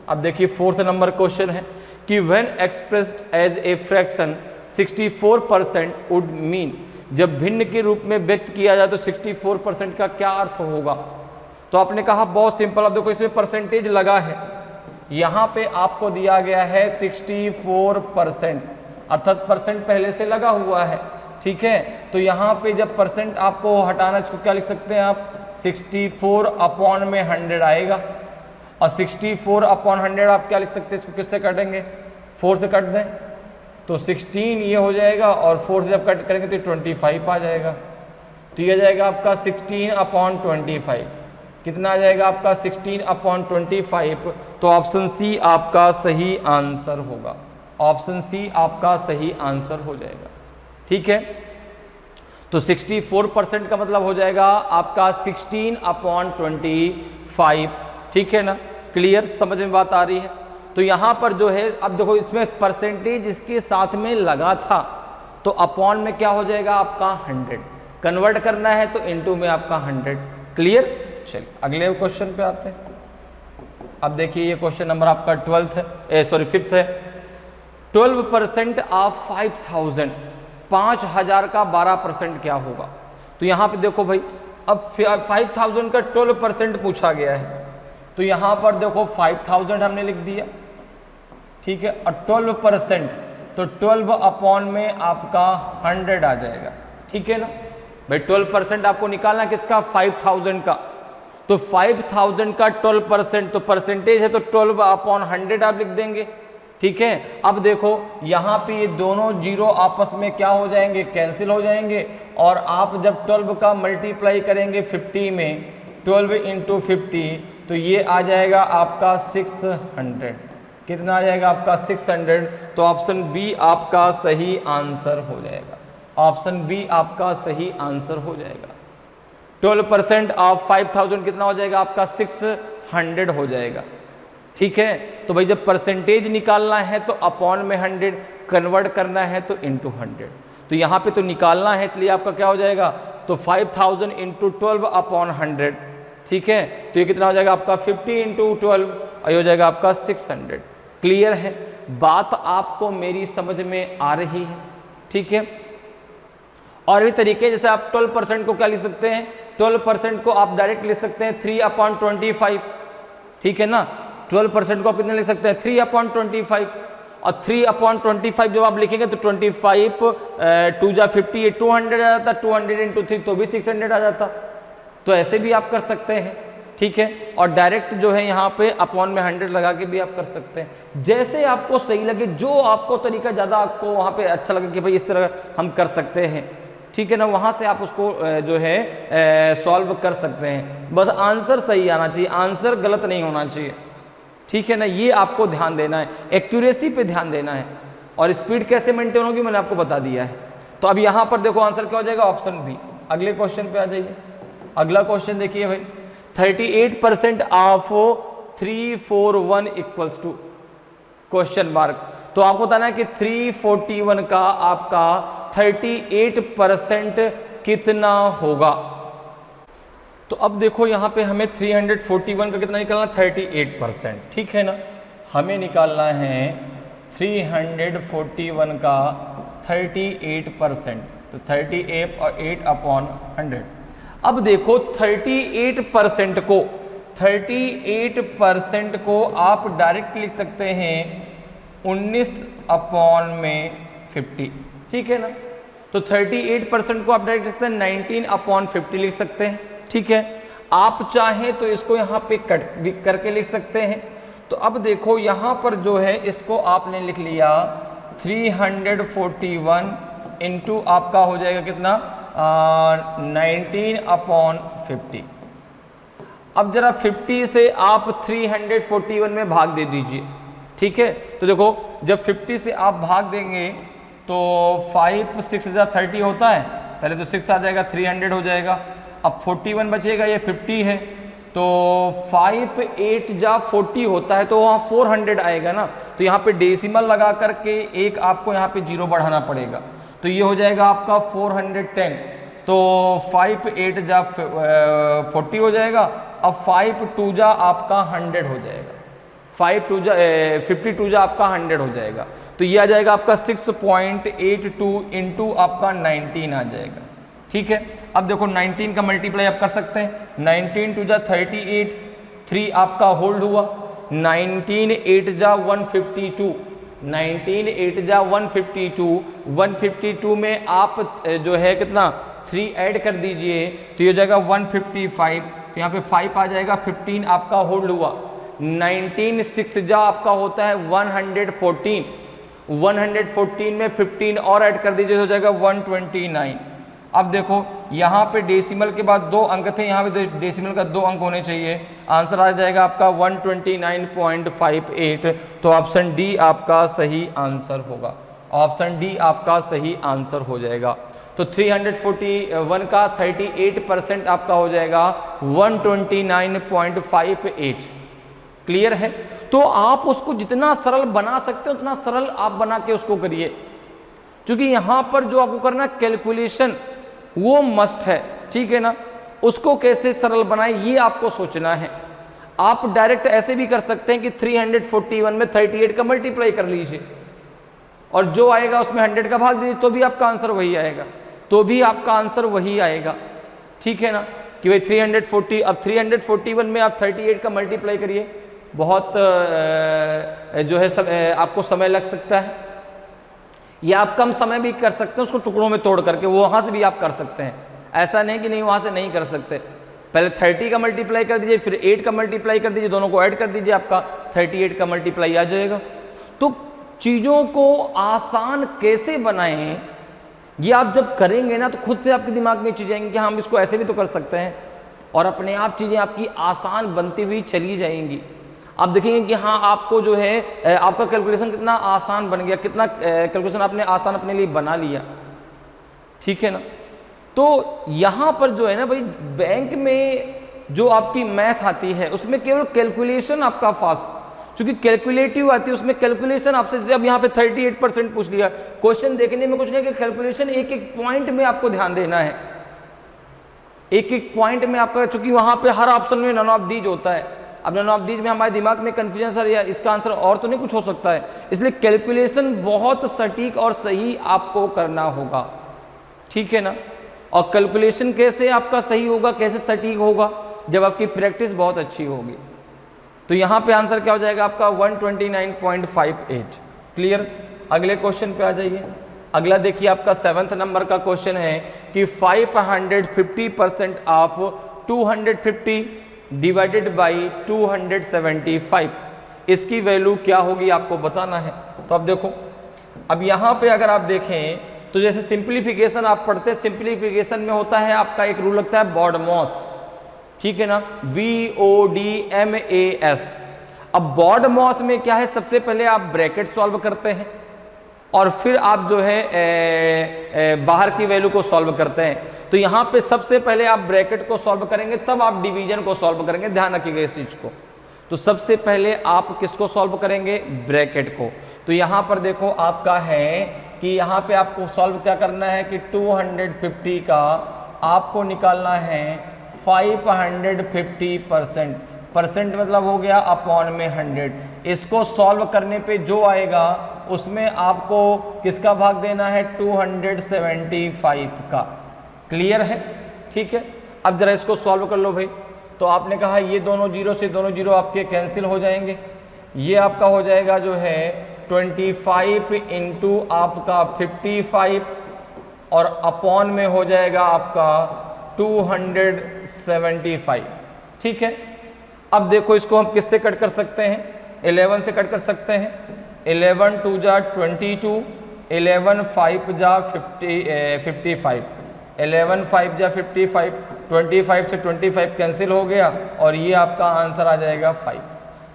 अब देखिए 4th नंबर क्वेश्चन है कि when expressed as a fraction 64% would mean. जब भिन्न के रूप में व्यक्त किया जाए तो 64% का क्या अर्थ होगा? तो आपने कहा बहुत सिंपल। अब देखो इसमें परसेंटेज लगा है, यहाँ पे आपको दिया गया है 64%, अर्थात परसेंट पहले से लगा हुआ है। ठीक है, तो यहाँ पे जब परसेंट आपको हटाना, इसको क्या लिख सकते हैं आप, 64/100 आएगा, और 64/100 आप क्या लिख सकते हैं, इसको किससे काटेंगे, 4 से काट दें तो 16 ये हो जाएगा, और 4 से जब कट करेंगे तो 25 आ जाएगा। तो ये जाएगा आपका 16/25। कितना आ जाएगा आपका 16/25। तो ऑप्शन सी आपका सही आंसर होगा। ऑप्शन सी आपका सही आंसर हो जाएगा। ठीक है, तो 64% का मतलब हो जाएगा आपका 16/25। ठीक है ना, क्लियर, समझ में बात आ रही है। तो यहाँ पर जो है, अब देखो इसमें परसेंटेज इसके साथ में लगा था, तो अपॉन में क्या हो जाएगा आपका 100, कन्वर्ट करना है तो इनटू में आपका 100। क्लियर। चलिए अगले क्वेश्चन पे आते हैं। अब देखिए ये क्वेश्चन नंबर आपका 5th है। 12% ऑफ 5000, 5000 का 12% क्या होगा? तो यहाँ पे देखो भाई, अब 5000 का 12% पूछा गया है, तो यहाँ पर देखो 5000 हमने लिख दिया। ठीक है, और 12%, तो 12 अपॉन में आपका 100 आ जाएगा। ठीक है ना भाई, 12% आपको निकालना किसका, 5000 का। तो 5000 का 12%, तो परसेंटेज है तो 12/100 आप लिख देंगे। ठीक है, अब देखो यहाँ पे ये दोनों जीरो आपस में क्या हो जाएंगे, कैंसिल हो जाएंगे, और आप जब 12 का मल्टीप्लाई करेंगे 50 में, 12 × 50, तो ये आ जाएगा आपका 600। कितना आ जाएगा आपका 600। तो ऑप्शन बी आपका सही आंसर हो जाएगा। ऑप्शन बी आपका सही आंसर हो जाएगा। 12% ऑफ 5000 कितना हो जाएगा आपका 600 हो जाएगा। ठीक है, तो भाई जब परसेंटेज निकालना है तो अपॉन में 100, कन्वर्ट करना है तो इंटू 100। तो यहाँ पे तो निकालना है, इसलिए आपका क्या हो जाएगा, तो 5000 × 12/100। ठीक है, तो ये कितना हो जाएगा आपका 50 × 12, और ये हो जाएगा आपका 600। क्लियर है, बात आपको मेरी समझ में आ रही है? ठीक है, और भी तरीके, जैसे आप 12% को क्या लिख सकते हैं, 12% को आप डायरेक्ट लिख सकते हैं 3/25, ठीक है ना। 12% को आप कितने लिख सकते हैं 3/25, और 3/25 जब आप लिखेंगे तो 25 2 जा 50, 200 आ जाता, 200 इंटू 3 तो भी 600 आ जाता। तो ऐसे भी आप कर सकते हैं, ठीक है। और डायरेक्ट जो है यहाँ पे अपॉन में 100 लगा के भी आप कर सकते हैं, जैसे आपको सही लगे, जो आपको तरीका ज़्यादा आपको वहाँ पे अच्छा लगे कि भाई इस तरह हम कर सकते हैं, ठीक है ना, वहाँ से आप उसको जो है सॉल्व कर सकते हैं। बस आंसर सही आना चाहिए, आंसर गलत नहीं होना चाहिए, ठीक है ना। ये आपको ध्यान देना है, एक्यूरेसी पे ध्यान देना है, और स्पीड कैसे मेंटेन होगी मैंने आपको बता दिया है। तो अब यहाँ पर देखो आंसर क्या हो जाएगा, ऑप्शन बी। अगले क्वेश्चन पे आ जाइए। अगला क्वेश्चन देखिए भाई, 38% of 341 equals to question mark. तो आपको बताना है कि 341 का आपका 38% कितना होगा। तो अब देखो यहाँ पे हमें 341 का कितना निकालना, 38%, ठीक है ना। हमें निकालना है 341 का 38%, तो 38/100। अब देखो 38% को आप डायरेक्ट लिख सकते हैं 19/50, ठीक है ना। तो 38% को आप डायरेक्ट लिख सकते हैं 19/50 लिख सकते हैं, ठीक है। आप चाहें तो इसको यहाँ पे कट भी करके लिख सकते हैं। तो अब देखो यहाँ पर जो है इसको आपने लिख लिया 341 इंटू आपका हो जाएगा कितना 19/50। अब जरा 50 से आप 341 में भाग दे दीजिए, ठीक है। तो देखो जब 50 से आप भाग देंगे तो 5 6 30 होता है, पहले तो 6 आ जाएगा, 300 हो जाएगा। अब 41 बचेगा, ये 50 है, तो 5 8 जा 40 होता है, तो वहाँ 400 आएगा ना। तो यहाँ पे डेसिमल लगा करके एक आपको यहाँ पे 0 बढ़ाना पड़ेगा, तो ये हो जाएगा आपका 410। तो 5 8 जा 40 हो जाएगा। अब 5 2 जा आपका 100 हो जाएगा, 52 जा आपका 100 हो जाएगा। तो ये आ जाएगा आपका 6.82 इंटू आपका 19 आ जाएगा, ठीक है। अब देखो 19 का मल्टीप्लाई आप कर सकते हैं, 19 2 जा 38, 3 आपका होल्ड हुआ, 19 8 जा 152, 19 8 जा 152, 152 में आप जो है कितना 3 ऐड कर दीजिए, तो ये हो जाएगा 155। तो यहाँ पे 5 आ जाएगा, 15 आपका होल्ड हुआ, 19 6 जा आपका होता है 114, 114 में 15 और ऐड कर दीजिए, हो जाएगा 129। अब देखो यहाँ पे डेसिमल के बाद 2 अंक थे, यहाँ पे डेसिमल का 2 अंक होने चाहिए, आंसर आ जाएगा आपका 129.58। तो ऑप्शन डी आपका सही आंसर होगा, ऑप्शन डी आपका सही आंसर हो जाएगा। तो 341 का 38% आपका हो जाएगा 129.58। क्लियर है। तो आप उसको जितना सरल बना सकते हो उतना सरल आप बना के उसको करिए, क्योंकि यहाँ पर जो आपको करना कैलकुलेशन वो मस्ट है, ठीक है ना। उसको कैसे सरल बनाए ये आपको सोचना है। आप डायरेक्ट ऐसे भी कर सकते हैं कि 341 में 38 का मल्टीप्लाई कर लीजिए और जो आएगा उसमें 100 का भाग दीजिए, तो भी आपका आंसर वही आएगा, तो भी आपका आंसर वही आएगा, ठीक है ना। कि भाई 340, अब 341 में आप 38 का मल्टीप्लाई करिए, बहुत जो है आपको समय लग सकता है, या आप कम समय भी कर सकते हैं उसको टुकड़ों में तोड़ करके, वो वहाँ से भी आप कर सकते हैं। ऐसा नहीं कि नहीं वहाँ से नहीं कर सकते। पहले 30 का मल्टीप्लाई कर दीजिए, फिर 8 का मल्टीप्लाई कर दीजिए, दोनों को ऐड कर दीजिए, आपका 38 का मल्टीप्लाई आ जाएगा। तो चीज़ों को आसान कैसे बनाएं ये आप जब करेंगे ना तो खुद से आपके दिमाग में चीज़ें आएंगी कि हम इसको ऐसे भी तो कर सकते हैं, और अपने आप चीज़ें आपकी आसान बनती हुई चली जाएंगी। आप देखेंगे कि हाँ आपको जो है आपका कैलकुलेशन कितना आसान बन गया, कितना कैलकुलेशन आपने आसान अपने लिए बना लिया, ठीक है ना। तो यहाँ पर जो है ना भाई, बैंक में जो आपकी मैथ आती है उसमें केवल कैलकुलेशन आपका फास्ट, क्योंकि कैलकुलेटिव आती है उसमें कैलकुलेशन आपसे, जैसे अब यहाँ पे 38% पूछ लिया, क्वेश्चन देखने में कुछ नहीं कि कैलकुलेशन एक एक पॉइंट में आपको ध्यान देना है, एक एक पॉइंट में आपका, चूंकि वहाँ पे हर ऑप्शन में नन ऑफ दीज होता है। अब नन ऑफ दीज में हमारे दिमाग में कन्फ्यूजन, सर या इसका आंसर और तो नहीं कुछ हो सकता है, इसलिए कैलकुलेशन बहुत सटीक और सही आपको करना होगा, ठीक है ना। और कैलकुलेशन कैसे आपका सही होगा, कैसे सटीक होगा, जब आपकी प्रैक्टिस बहुत अच्छी होगी। तो यहाँ पे आंसर क्या हो जाएगा आपका 129.58। क्लियर। अगले क्वेश्चन पे आ जाइए। अगला देखिए आपका 7th नंबर का क्वेश्चन है कि 550% ऑफ 250 डिवाइडेड बाई 275, इसकी वैल्यू क्या होगी आपको बताना है। तो अब देखो, अब यहाँ पे अगर आप देखें तो जैसे सिंप्लीफिकेशन आप पढ़ते हैं, सिंप्लीफिकेशन में होता है आपका एक रूल लगता है BODMAS, ठीक है ना, BODMAS। अब BODMAS में क्या है, सबसे पहले आप ब्रैकेट सॉल्व करते हैं और फिर आप जो है बाहर की वैल्यू को सॉल्व करते हैं। तो यहाँ पे सबसे पहले आप ब्रैकेट को सॉल्व करेंगे, तब आप डिवीजन को सॉल्व करेंगे, ध्यान रखिएगा इस चीज को। तो सबसे पहले आप किसको सॉल्व करेंगे, ब्रैकेट को। तो यहाँ पर देखो आपका है कि यहाँ पे आपको सॉल्व क्या करना है कि 250 का आपको निकालना है 550%, परसेंट मतलब हो गया अपॉन में 100। इसको सॉल्व करने पे जो आएगा उसमें आपको किसका भाग देना है, 275 का। क्लियर है, ठीक है। अब जरा इसको सॉल्व कर लो भाई। तो आपने कहा ये दोनों जीरो से दोनों जीरो आपके कैंसिल हो जाएंगे, ये आपका हो जाएगा जो है 25 इंटू आपका 55 और अपॉन में हो जाएगा आपका 275, ठीक है। अब देखो इसको हम किससे कट कर सकते हैं, 11 से कट कर सकते हैं। 11 2 जा 22, 11 5 जा 55, 11 5 जा 55, 25 से 25 कैंसिल हो गया और ये आपका आंसर आ जाएगा 5।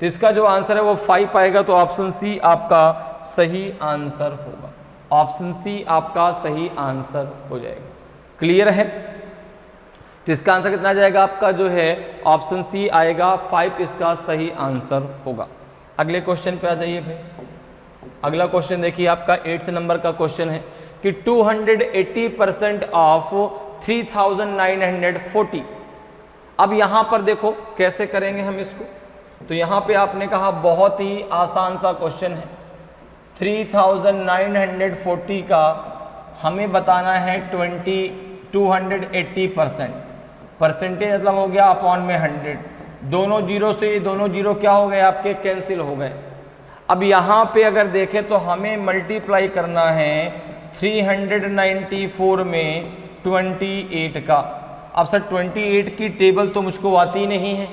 तो इसका जो आंसर है वो 5 आएगा। तो ऑप्शन सी आपका सही आंसर होगा, ऑप्शन सी आपका सही आंसर हो जाएगा। क्लियर है। तो इसका आंसर कितना जाएगा आपका जो है ऑप्शन सी आएगा 5, इसका सही आंसर होगा। अगले क्वेश्चन पे आ जाइए भाई। अगला क्वेश्चन देखिए आपका 8th नंबर का क्वेश्चन है कि 280% ऑफ 3940। अब यहां पर देखो कैसे करेंगे हम इसको। तो यहां पे आपने कहा बहुत ही आसान सा क्वेश्चन है, 3940 का हमें बताना है 280%, परसेंटेज मतलब हो गया अपॉन में 100। दोनों जीरो से दोनों जीरो क्या हो गए आपके, कैंसिल हो गए। अब यहाँ पे अगर देखें तो हमें मल्टीप्लाई करना है 394 में 28 का। अब सर 28 की टेबल तो मुझको आती नहीं है,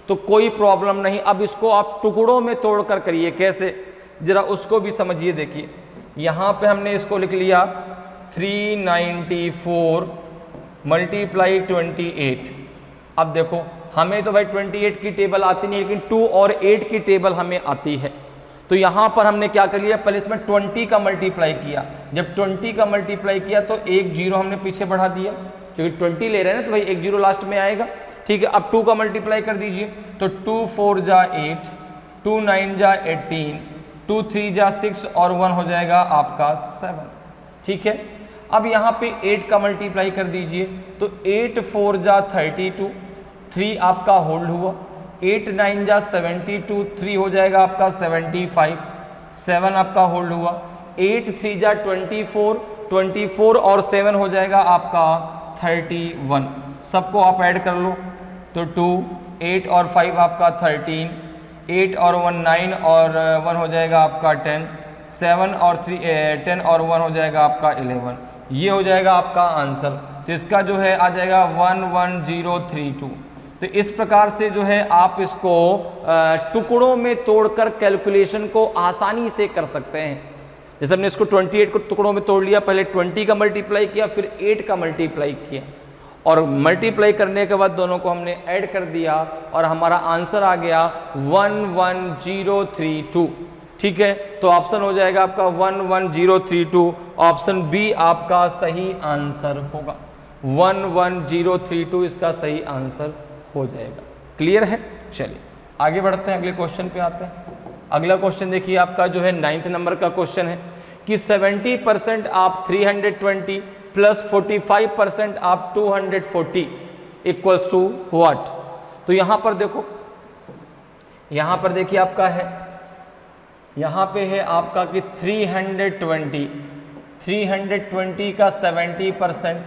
तो कोई प्रॉब्लम नहीं। अब इसको आप टुकड़ों में तोड़कर करिए, कैसे जरा उसको भी समझिए। देखिए यहाँ पे हमने इसको लिख लिया 394 मल्टीप्लाई 28। अब देखो हमें तो भाई 28 की टेबल आती नहीं, लेकिन 2 और 8 की टेबल हमें आती है। तो यहाँ पर हमने क्या कर लिया, पहले इसमें 20 का मल्टीप्लाई किया। जब 20 का मल्टीप्लाई किया तो एक जीरो हमने पीछे बढ़ा दिया, क्योंकि 20 ले रहे हैं ना, तो भाई एक जीरो लास्ट में आएगा। ठीक है, अब 2 का मल्टीप्लाई कर दीजिए। तो 2 4 जा 8, 2 9 जा 18, 2 3 जा 6 और 1 हो जाएगा आपका 7। ठीक है, अब यहाँ पे 8 का मल्टीप्लाई कर दीजिए। तो 8 4 जा 32, 3 आपका होल्ड हुआ। 8 9 जा 72, 3 हो जाएगा आपका 75, 7 आपका होल्ड हुआ। 8 3 जा 24, 24 और 7 हो जाएगा आपका 31। सबको आप ऐड कर लो तो 2, 8 और 5 आपका 13, 8 और 1 9 और 1 हो जाएगा आपका 10, 7 और 3 10 और 1 हो जाएगा आपका 11। ये हो जाएगा आपका आंसर। तो इसका जो है आ जाएगा 11032। तो इस प्रकार से जो है आप इसको टुकड़ों में तोड़कर कैलकुलेशन को आसानी से कर सकते हैं। जैसे हमने इसको 28 को टुकड़ों में तोड़ लिया, पहले 20 का मल्टीप्लाई किया, फिर 8 का मल्टीप्लाई किया, और मल्टीप्लाई करने के बाद दोनों को हमने ऐड कर दिया और हमारा आंसर आ गया 11032। ठीक है, तो ऑप्शन हो जाएगा आपका 11032। ऑप्शन बी आपका सही आंसर होगा, 11032 इसका सही आंसर हो जाएगा। क्लियर है। चलिए आगे बढ़ते हैं, अगले क्वेश्चन पे आते हैं। अगला क्वेश्चन देखिए आपका जो है 9th नंबर का क्वेश्चन है कि 70% of 320 plus 45% of 240 equals to what. तो यहां पर देखो, यहां पर देखिए आपका है, यहां पे है आपका कि 320 का 70%,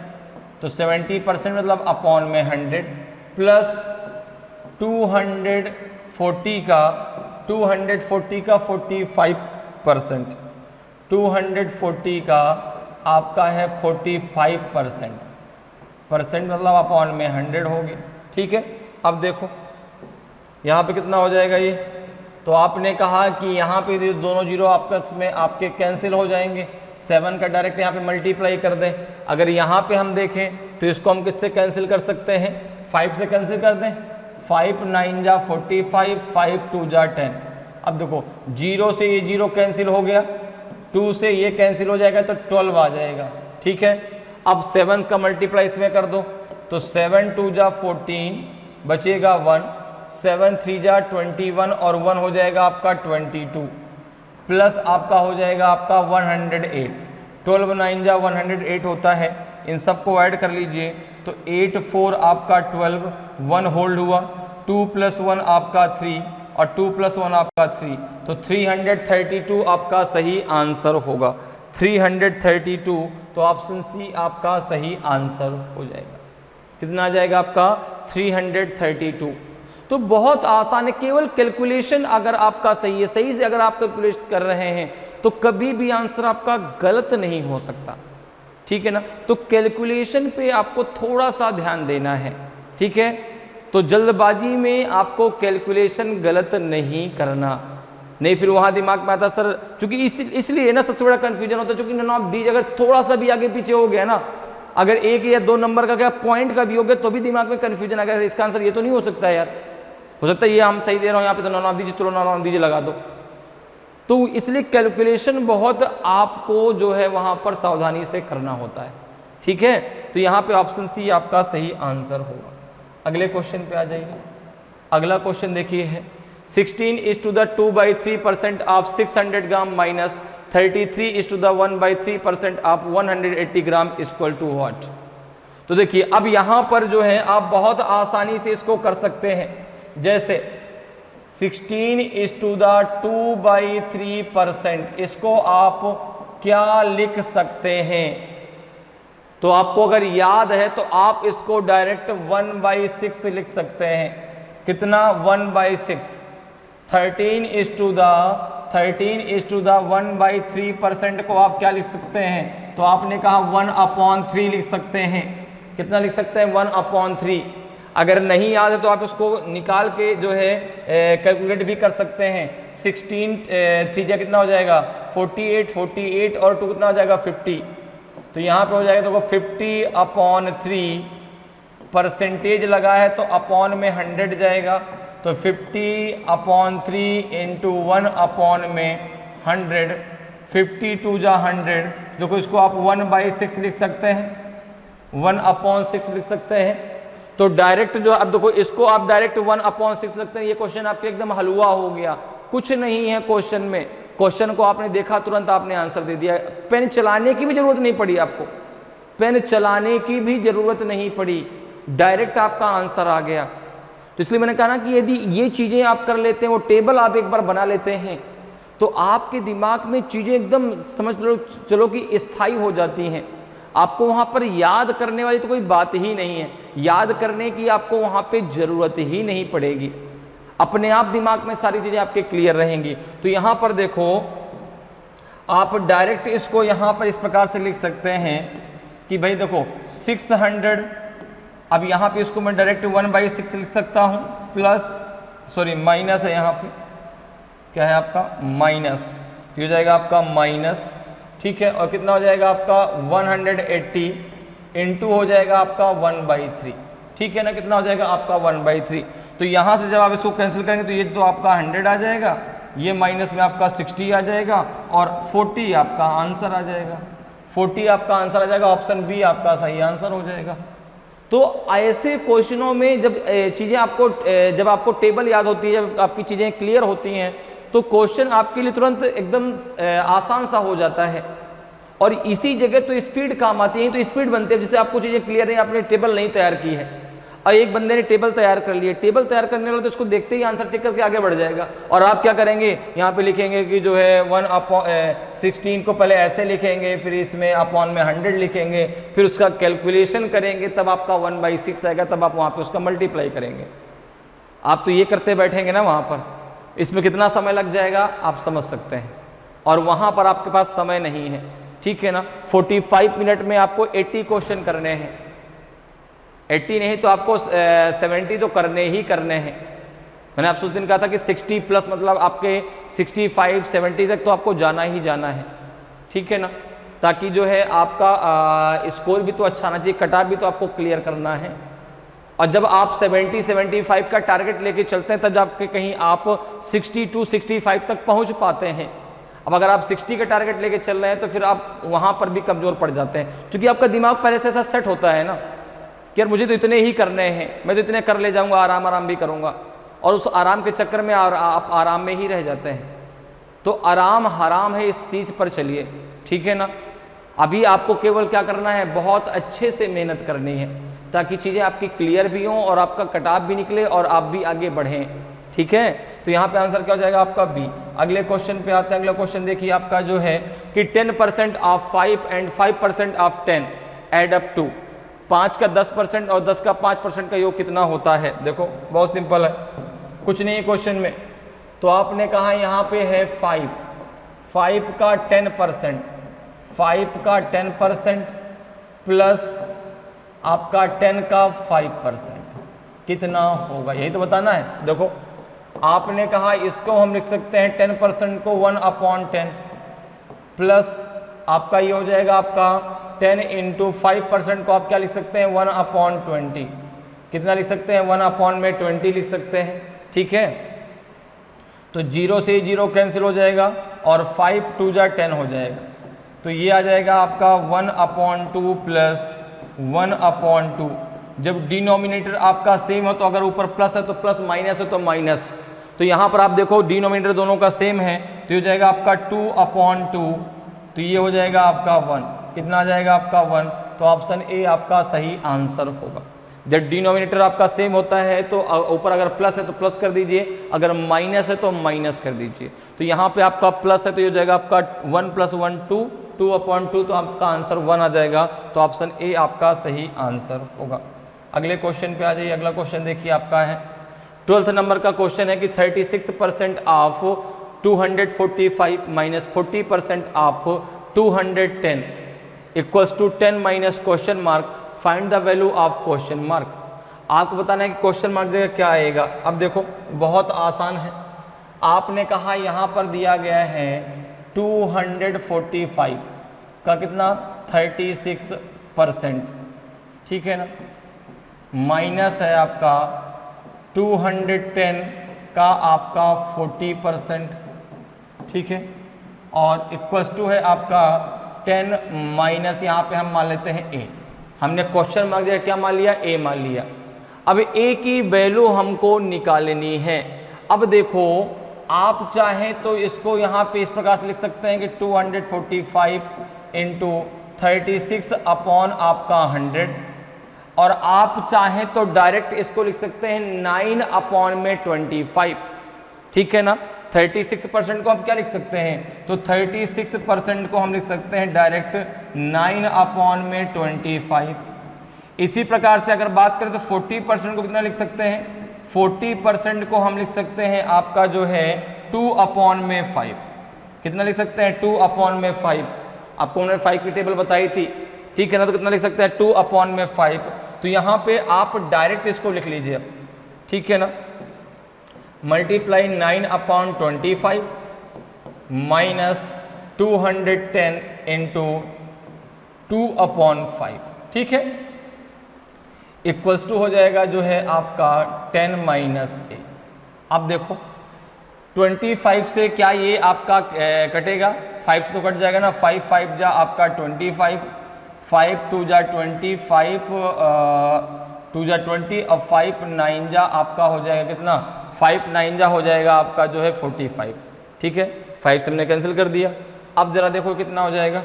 तो 70% मतलब अपॉन में 100 प्लस 240 का 45%, 240 का आपका है 45%, परसेंट मतलब अपॉन में 100 हो गया। ठीक है, अब देखो यहाँ पे कितना हो जाएगा ये, तो आपने कहा कि यहाँ पे दोनों जीरो आपस में आपके कैंसिल हो जाएंगे, 7 का डायरेक्ट यहाँ पे मल्टीप्लाई कर दें। अगर यहाँ पे हम देखें तो इसको हम किससे कैंसिल कर सकते हैं, 5 से कैंसिल कर दें, 5 9 जा 45, 5 2 जा 10। अब देखो 0 से ये 0 कैंसिल हो गया, 2 से ये कैंसिल हो जाएगा तो 12 आ जाएगा। ठीक है, अब 7 का मल्टीप्लाई इसमें कर दो, तो 7 2 जा 14 बचेगा 1, 7 3 जा 21 और 1 हो जाएगा आपका 22 प्लस आपका हो जाएगा आपका 108, 12 9 जा 108 होता है। इन सबको ऐड कर लीजिए तो 8 4 आपका 12, 1 होल्ड हुआ, 2 + 1 आपका 3 और 2 + 1 आपका 3, तो 332 आपका सही आंसर होगा। 332 तो ऑप्शन सी आपका सही आंसर हो जाएगा। कितना आ जाएगा आपका 332। तो बहुत आसान है, केवल कैलकुलेशन अगर आपका सही है, सही से अगर आप कैलकुलेट कर रहे हैं तो कभी भी आंसर आपका गलत नहीं हो सकता। ठीक है ना, तो कैलकुलेशन पे आपको थोड़ा सा ध्यान देना है। ठीक है, तो जल्दबाजी में आपको कैलकुलेशन गलत नहीं करना, नहीं फिर वहां दिमाग में आता सर, चूंकि इसलिए ना सबसे बड़ा कंफ्यूजन होता है, चूंकि नॉन ऑफ दीज अगर थोड़ा सा भी आगे पीछे हो गया ना, अगर 1 या 2 नंबर का क्या पॉइंट का भी हो गया तो भी दिमाग में कंफ्यूजन आ गया, इसका आंसर ये तो नहीं हो सकता यार, हो सकता है ये हम सही दे रहा हूं यहाँ पे तो नॉन ऑफ दीजिए, चलो नॉन ऑफ दीजिए लगा दो। तो इसलिए कैलकुलेशन बहुत आपको जो है वहां पर सावधानी से करना होता है। ठीक है, तो यहाँ पे ऑप्शन सी आपका सही आंसर होगा। अगले क्वेश्चन पे आ जाइए। अगला क्वेश्चन देखिए है 16:2/3% of 600 gram minus 33:1/3% of 180 gram equal to what. तो देखिए अब यहां पर जो है आप बहुत आसानी से इसको कर सकते हैं। जैसे 16:2/3%, इसको आप क्या लिख सकते हैं, तो आपको अगर याद है तो आप इसको डायरेक्ट 1/6 लिख सकते हैं। कितना 1/6, 13:1/3% को आप क्या लिख सकते हैं, तो आपने कहा 1/3 लिख सकते हैं। कितना लिख सकते हैं 1/3। अगर नहीं याद है तो आप उसको निकाल के जो है कैलकुलेट भी कर सकते हैं। 16 3 जा कितना हो जाएगा 48, 48 और 2 कितना हो जाएगा 50। तो यहाँ पे हो जाएगा तो 50/3, परसेंटेज लगा है तो अपॉन में 100 जाएगा, तो 50/3 इंटू 1/100, 52 जा 100। देखो इसको आप 1/6 लिख सकते हैं, 1/6 लिख सकते हैं। तो डायरेक्ट जो अब देखो इसको आप डायरेक्ट 1/6 लिख सकते हैं। ये क्वेश्चन आपके एकदम हलवा हो गया, कुछ नहीं है क्वेश्चन में। क्वेश्चन को आपने देखा तुरंत आपने आंसर दे दिया, पेन चलाने की भी जरूरत नहीं पड़ी आपको, पेन चलाने की भी जरूरत नहीं पड़ी, डायरेक्ट आपका आंसर आ गया। तो इसलिए मैंने कहा ना कि यदि ये चीजें आप कर लेते हैं, वो टेबल आप एक बार बना लेते हैं, तो आपके दिमाग में चीजें एकदम समझ लो चलो कि स्थायी हो जाती हैं। आपको वहां पर याद करने वाली तो कोई बात ही नहीं है, याद करने की आपको वहां पे जरूरत ही नहीं पड़ेगी, अपने आप दिमाग में सारी चीजें आपके क्लियर रहेंगी। तो यहां पर देखो आप डायरेक्ट इसको यहां पर इस प्रकार से लिख सकते हैं कि भाई देखो 600, अब यहां पे इसको मैं डायरेक्ट 1/6 लिख सकता हूं, प्लस सॉरी माइनस है, यहां पे क्या है आपका माइनस, तो हो जाएगा आपका माइनस। ठीक है, और कितना हो जाएगा आपका 180 इंटू हो जाएगा आपका 1/3। ठीक है ना, कितना हो जाएगा आपका 1/3। तो यहाँ से जब आप इसको कैंसिल करेंगे तो ये तो आपका 100 आ जाएगा, ये माइनस में आपका 60 आ जाएगा और 40 आपका आंसर आ जाएगा, 40 आपका आंसर आ जाएगा। ऑप्शन बी आपका सही आंसर हो जाएगा। तो ऐसे क्वेश्चनों में जब चीज़ें आपको जब आपको टेबल याद होती है, जब आपकी चीज़ें क्लियर होती हैं, तो क्वेश्चन आपके लिए तुरंत एकदम आसान सा हो जाता है। और इसी जगह तो स्पीड काम आती है, तो स्पीड बनती है। जैसे आपको चीज़ें क्लियर है, आपने टेबल नहीं तैयार की है, और एक बंदे ने टेबल तैयार कर लिया, टेबल तैयार करने वाला तो इसको देखते ही आंसर टिक करके आगे बढ़ जाएगा। और आप क्या करेंगे, यहाँ पे लिखेंगे कि जो है 1/16 को पहले ऐसे लिखेंगे, फिर इसमें अपॉन में 100 लिखेंगे, फिर उसका कैलकुलेशन करेंगे, तब आपका 1/6 आएगा, तब आप वहाँ पे उसका मल्टीप्लाई करेंगे। आप तो ये करते बैठेंगे ना वहाँ पर, इसमें कितना समय लग जाएगा आप समझ सकते हैं। और वहाँ पर आपके पास समय नहीं है, ठीक है ना। 45 मिनट में आपको 80 क्वेश्चन करने हैं, 80 नहीं तो आपको 70 तो करने ही करने हैं। मैंने आपसे उस दिन कहा था कि 60 प्लस मतलब आपके 65 70 तक तो आपको जाना ही जाना है, ठीक है ना, ताकि जो है आपका स्कोर भी तो अच्छा आना चाहिए, कट ऑफ भी तो आपको क्लियर करना है। और जब आप 70-75 का टारगेट लेके चलते हैं तब जाके कहीं आप 62-65 तक पहुंच पाते हैं। अब अगर आप 60 का टारगेट लेके चल रहे हैं तो फिर आप वहां पर भी कमजोर पड़ जाते हैं, क्योंकि आपका दिमाग पहले से ऐसा सेट होता है ना कि यार मुझे तो इतने ही करने हैं, मैं तो इतने कर ले जाऊंगा, आराम आराम भी करूंगा, और उस आराम के चक्कर में आप आराम में ही रह जाते हैं। तो आराम हराम है, इस चीज़ पर चलिए, ठीक है ना। अभी आपको केवल क्या करना है, बहुत अच्छे से मेहनत करनी है ताकि चीज़ें आपकी क्लियर भी हों और आपका कट ऑफ भी निकले और आप भी आगे बढ़ें, ठीक है। तो यहाँ पे आंसर क्या हो जाएगा आपका बी। अगले क्वेश्चन पे आते हैं। अगला क्वेश्चन देखिए आपका जो है कि 10% of 5 and 5% of 10 add up to, 5 का 10% और 10 का 5% का योग कितना होता है। देखो बहुत सिंपल है, कुछ नहीं है क्वेश्चन में। तो आपने कहा यहाँ पे है 5 का 10%, 5 का 10% प्लस आपका 10 का 5% कितना होगा, यही तो बताना है। देखो आपने कहा इसको हम लिख सकते हैं 10% को 1/10 प्लस आपका ये हो जाएगा आपका 10 इंटू 5% को आप क्या लिख सकते हैं 1/20, कितना लिख सकते हैं 1/20 लिख सकते हैं, ठीक है। तो 0 से 0 कैंसिल हो जाएगा और 5 2 जा 10 हो जाएगा। तो ये आ जाएगा आपका 1/2 प्लस 1/2। जब डिनोमिनेटर आपका सेम हो तो अगर ऊपर प्लस है तो प्लस, माइनस है तो माइनस। तो यहाँ पर आप देखो डिनोमिनेटर दोनों का सेम है, तो ये हो जाएगा आपका 2/2, तो ये हो जाएगा आपका 1, कितना आ जाएगा आपका 1। तो ऑप्शन ए आपका सही आंसर होगा। जब डिनोमिनेटर आपका सेम होता है तो ऊपर अगर प्लस है तो प्लस कर दीजिए, अगर माइनस है तो माइनस कर दीजिए। तो यहाँ पे आपका प्लस है तो ये हो जाएगा आपका 1 + 1 2, 2/2, तो आपका आंसर 1 आ जाएगा। तो ऑप्शन ए आपका सही आंसर होगा। अगले क्वेश्चन पे आ जाइए। अगला क्वेश्चन देखिए आपका है 12th नंबर का क्वेश्चन है कि 36% of 245 minus 40% of 210 equals to 10 minus question mark, find the value of question mark. आपको बताना है कि क्वेश्चन मार्क जगह क्या आएगा। अब देखो बहुत आसान है, आपने कहा यहाँ पर दिया गया है 245 का कितना 36%, ठीक है ना, माइनस है आपका 210 का आपका 40%, ठीक है, और इक्वल्स टू है आपका 10 माइनस यहाँ पे हम मान लेते हैं ए। हमने क्वेश्चन मार्क जगह क्या मान लिया, ए मान लिया। अब ए की वैल्यू हमको निकालनी है। अब देखो आप चाहें तो इसको यहाँ पे इस प्रकार से लिख सकते हैं कि 245 इंटू 36 अपॉन आपका 100, और आप चाहें तो डायरेक्ट इसको लिख सकते हैं 9/25, ठीक है ना। 36% को हम क्या लिख सकते हैं, तो 36% को हम लिख सकते हैं डायरेक्ट 9/25। इसी प्रकार से अगर बात करें तो 40% को कितना लिख सकते हैं, 40% को हम लिख सकते हैं आपका जो है 2/5, कितना लिख सकते हैं 2/5। आपको उन्होंने 5 की टेबल बताई थी, ठीक है ना, तो कितना लिख सकते हैं 2/5। तो यहाँ पे आप डायरेक्ट इसको लिख लीजिए, ठीक है ना, मल्टीप्लाई 9/25 माइनस 210 इंटू 2/5, ठीक है, इक्वल्स टू हो जाएगा जो है आपका 10 माइनस ए। अब देखो 25 से क्या ये आपका कटेगा, 5 से तो कट जाएगा ना, 5 5 जा आपका 25, 5 2 जा 25, 2 जा 20 और 5 9 जा आपका हो जाएगा कितना, 5 9 जा हो जाएगा आपका जो है 45, ठीक है। 5 से हमने कैंसिल कर दिया। अब जरा देखो कितना हो जाएगा,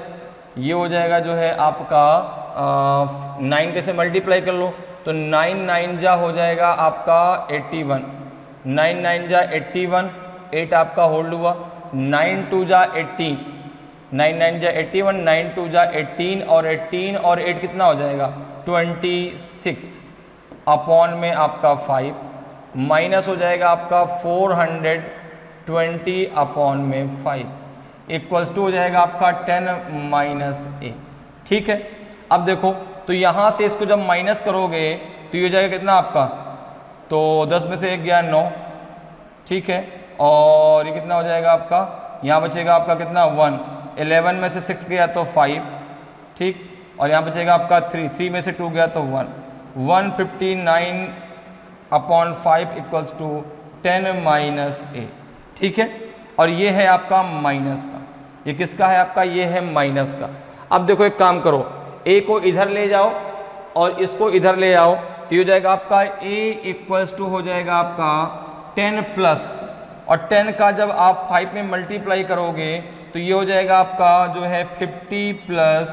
ये हो जाएगा जो है आपका 9 के से मल्टीप्लाई कर लो तो तो 9 9 जा हो जाएगा आपका 81, 9 9 जा 81, 8 आपका होल्ड हुआ, 9 2 जा 18, 9 9 जा 81, 9 2 जा 18 और 18 और 8 कितना हो जाएगा 26 अपॉन में आपका 5 माइनस हो जाएगा आपका 420 अपॉन में 5 इक्वल्स टू हो जाएगा आपका 10 माइनस ए। ठीक है, अब देखो तो यहाँ से इसको जब माइनस करोगे तो ये हो जाएगा कितना आपका, तो 10 में से 1 गया 9, ठीक है, और ये कितना हो जाएगा आपका, यहाँ बचेगा आपका कितना 1, 11 में से 6 गया तो 5, ठीक, और यहाँ बचेगा आपका 3, 3 में से 2 गया तो 1, 159 अपॉन 5 इक्वल्स टू 10 माइनस ए। ठीक है, और ये है आपका माइनस का, ये किसका है आपका, ये है माइनस का। अब देखो एक काम करो, ए को इधर ले जाओ और इसको इधर ले आओ, तो ये हो जाएगा आपका ए इक्वल्स टू हो जाएगा आपका 10 प्लस, और 10 का जब आप 5 में मल्टीप्लाई करोगे तो ये हो जाएगा आपका जो है 50 प्लस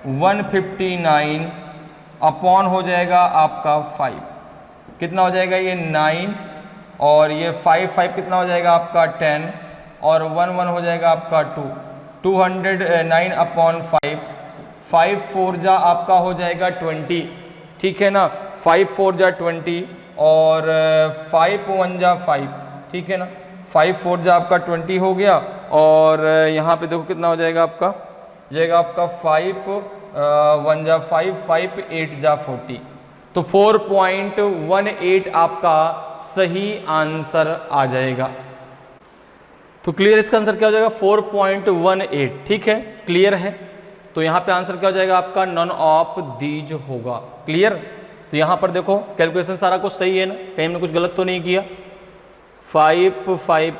159 अपॉन हो जाएगा आपका 5, कितना हो जाएगा ये 9, और ये 5 5 कितना हो जाएगा आपका 10, और 1 1 हो जाएगा आपका 2, 209 अपॉन 5, 5 4 जा आपका हो जाएगा 20, ठीक है ना, 5 4 जा 20 और 5 1 जा 5, ठीक है ना, 5 4 जा आपका 20 हो गया, और यहाँ पे देखो कितना हो जाएगा आपका, जाएगा आपका 5 1 जा 5, 5 8 जा 40, तो 4.18 आपका सही आंसर आ जाएगा। तो क्लियर, इसका आंसर क्या हो जाएगा 4.18, ठीक है, क्लियर है। तो यहाँ पे आंसर क्या हो जाएगा आपका, नन ऑफ दीज होगा। क्लियर, तो यहाँ पर देखो कैलकुलेशन सारा कुछ सही है ना, कहीं हमने कुछ गलत तो नहीं किया। 5 5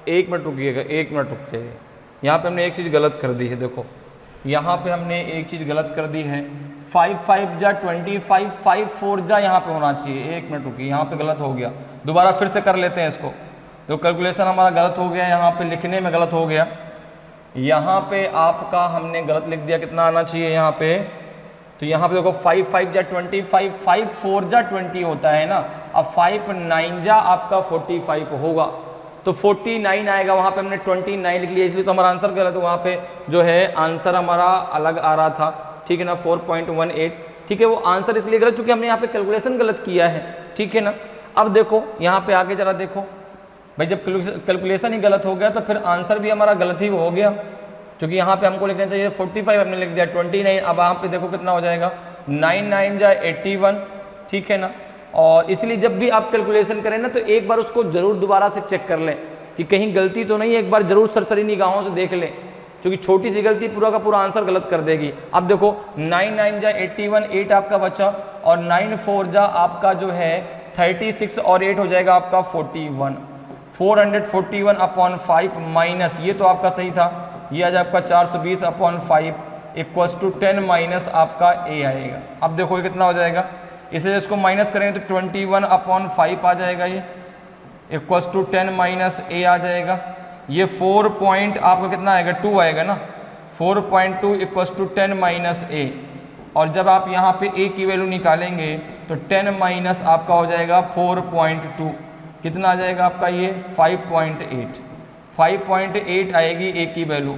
1 मिनट रुकिएगा, 1 मिनट रुकिएगा, यहाँ पे हमने एक चीज़ गलत कर दी है। देखो यहाँ पे हमने एक चीज़ गलत कर दी है, 5 5 जा 25, 5 4 जा यहाँ पे होना चाहिए। 1 मिनट रुकिए, यहाँ पे गलत हो गया, दोबारा फिर से कर लेते हैं इसको। तो कैलकुलेशन हमारा गलत हो गया, यहाँ पे लिखने में गलत हो गया, यहाँ पे आपका हमने गलत लिख दिया, कितना आना चाहिए यहाँ पे, तो यहाँ पे देखो 5 5 जा 25, 5 4 जा 20 होता है ना, अब 5 9 जा आपका 45 होगा, तो 49 आएगा, वहाँ पे हमने 29 लिख लिया, इसलिए तो हमारा आंसर गलत है। वहाँ पे जो है आंसर हमारा अलग आ रहा था, ठीक है ना, 4.18, ठीक है, वो आंसर इसलिए गलत क्योंकि हमने यहाँ पे कैलकुलेशन गलत किया है, ठीक है ना। अब देखो यहाँ पे आगे जरा देखो भाई, जब कैलकुलेशन ही गलत हो गया तो फिर आंसर भी हमारा गलत ही हो गया, क्योंकि यहाँ पे हमको लिखना चाहिए 45, हमने लिख दिया 29। अब यहाँ पे देखो कितना हो जाएगा, 9 9 जा 81, ठीक है ना, और इसलिए जब भी आप कैलकुलेशन करें ना तो एक बार उसको जरूर दोबारा से चेक कर लें कि कहीं गलती तो नहीं है, एक बार जरूर सरसरी निगाहों से देख लें, क्योंकि छोटी सी गलती पूरा का पूरा आंसर गलत कर देगी। अब देखो 9 9 जा 81, 8 आपका बचा, और 9 4 जा आपका जो है 36 और 8 हो जाएगा आपका 41, 441 अपॉन 5 माइनस, ये तो आपका सही था, ये आ जाए आपका 420 अपॉन 5 इक्वल्स टू 10 माइनस आपका ए आएगा। अब देखो ये कितना हो जाएगा, इसे इसको माइनस करेंगे तो 21 अपॉन 5 आ जाएगा, ये इक्वल्स टू 10 माइनस ए आ जाएगा। ये 4 पॉइंट आपका कितना आएगा, 2 आएगा ना, 4.2 इक्वल्स टू 10 माइनस ए, और जब आप यहाँ पे ए की वैल्यू निकालेंगे तो 10 माइनस आपका हो जाएगा 4.2, कितना आ जाएगा आपका ये 5.8, 5.8 आएगी ए की वैल्यू,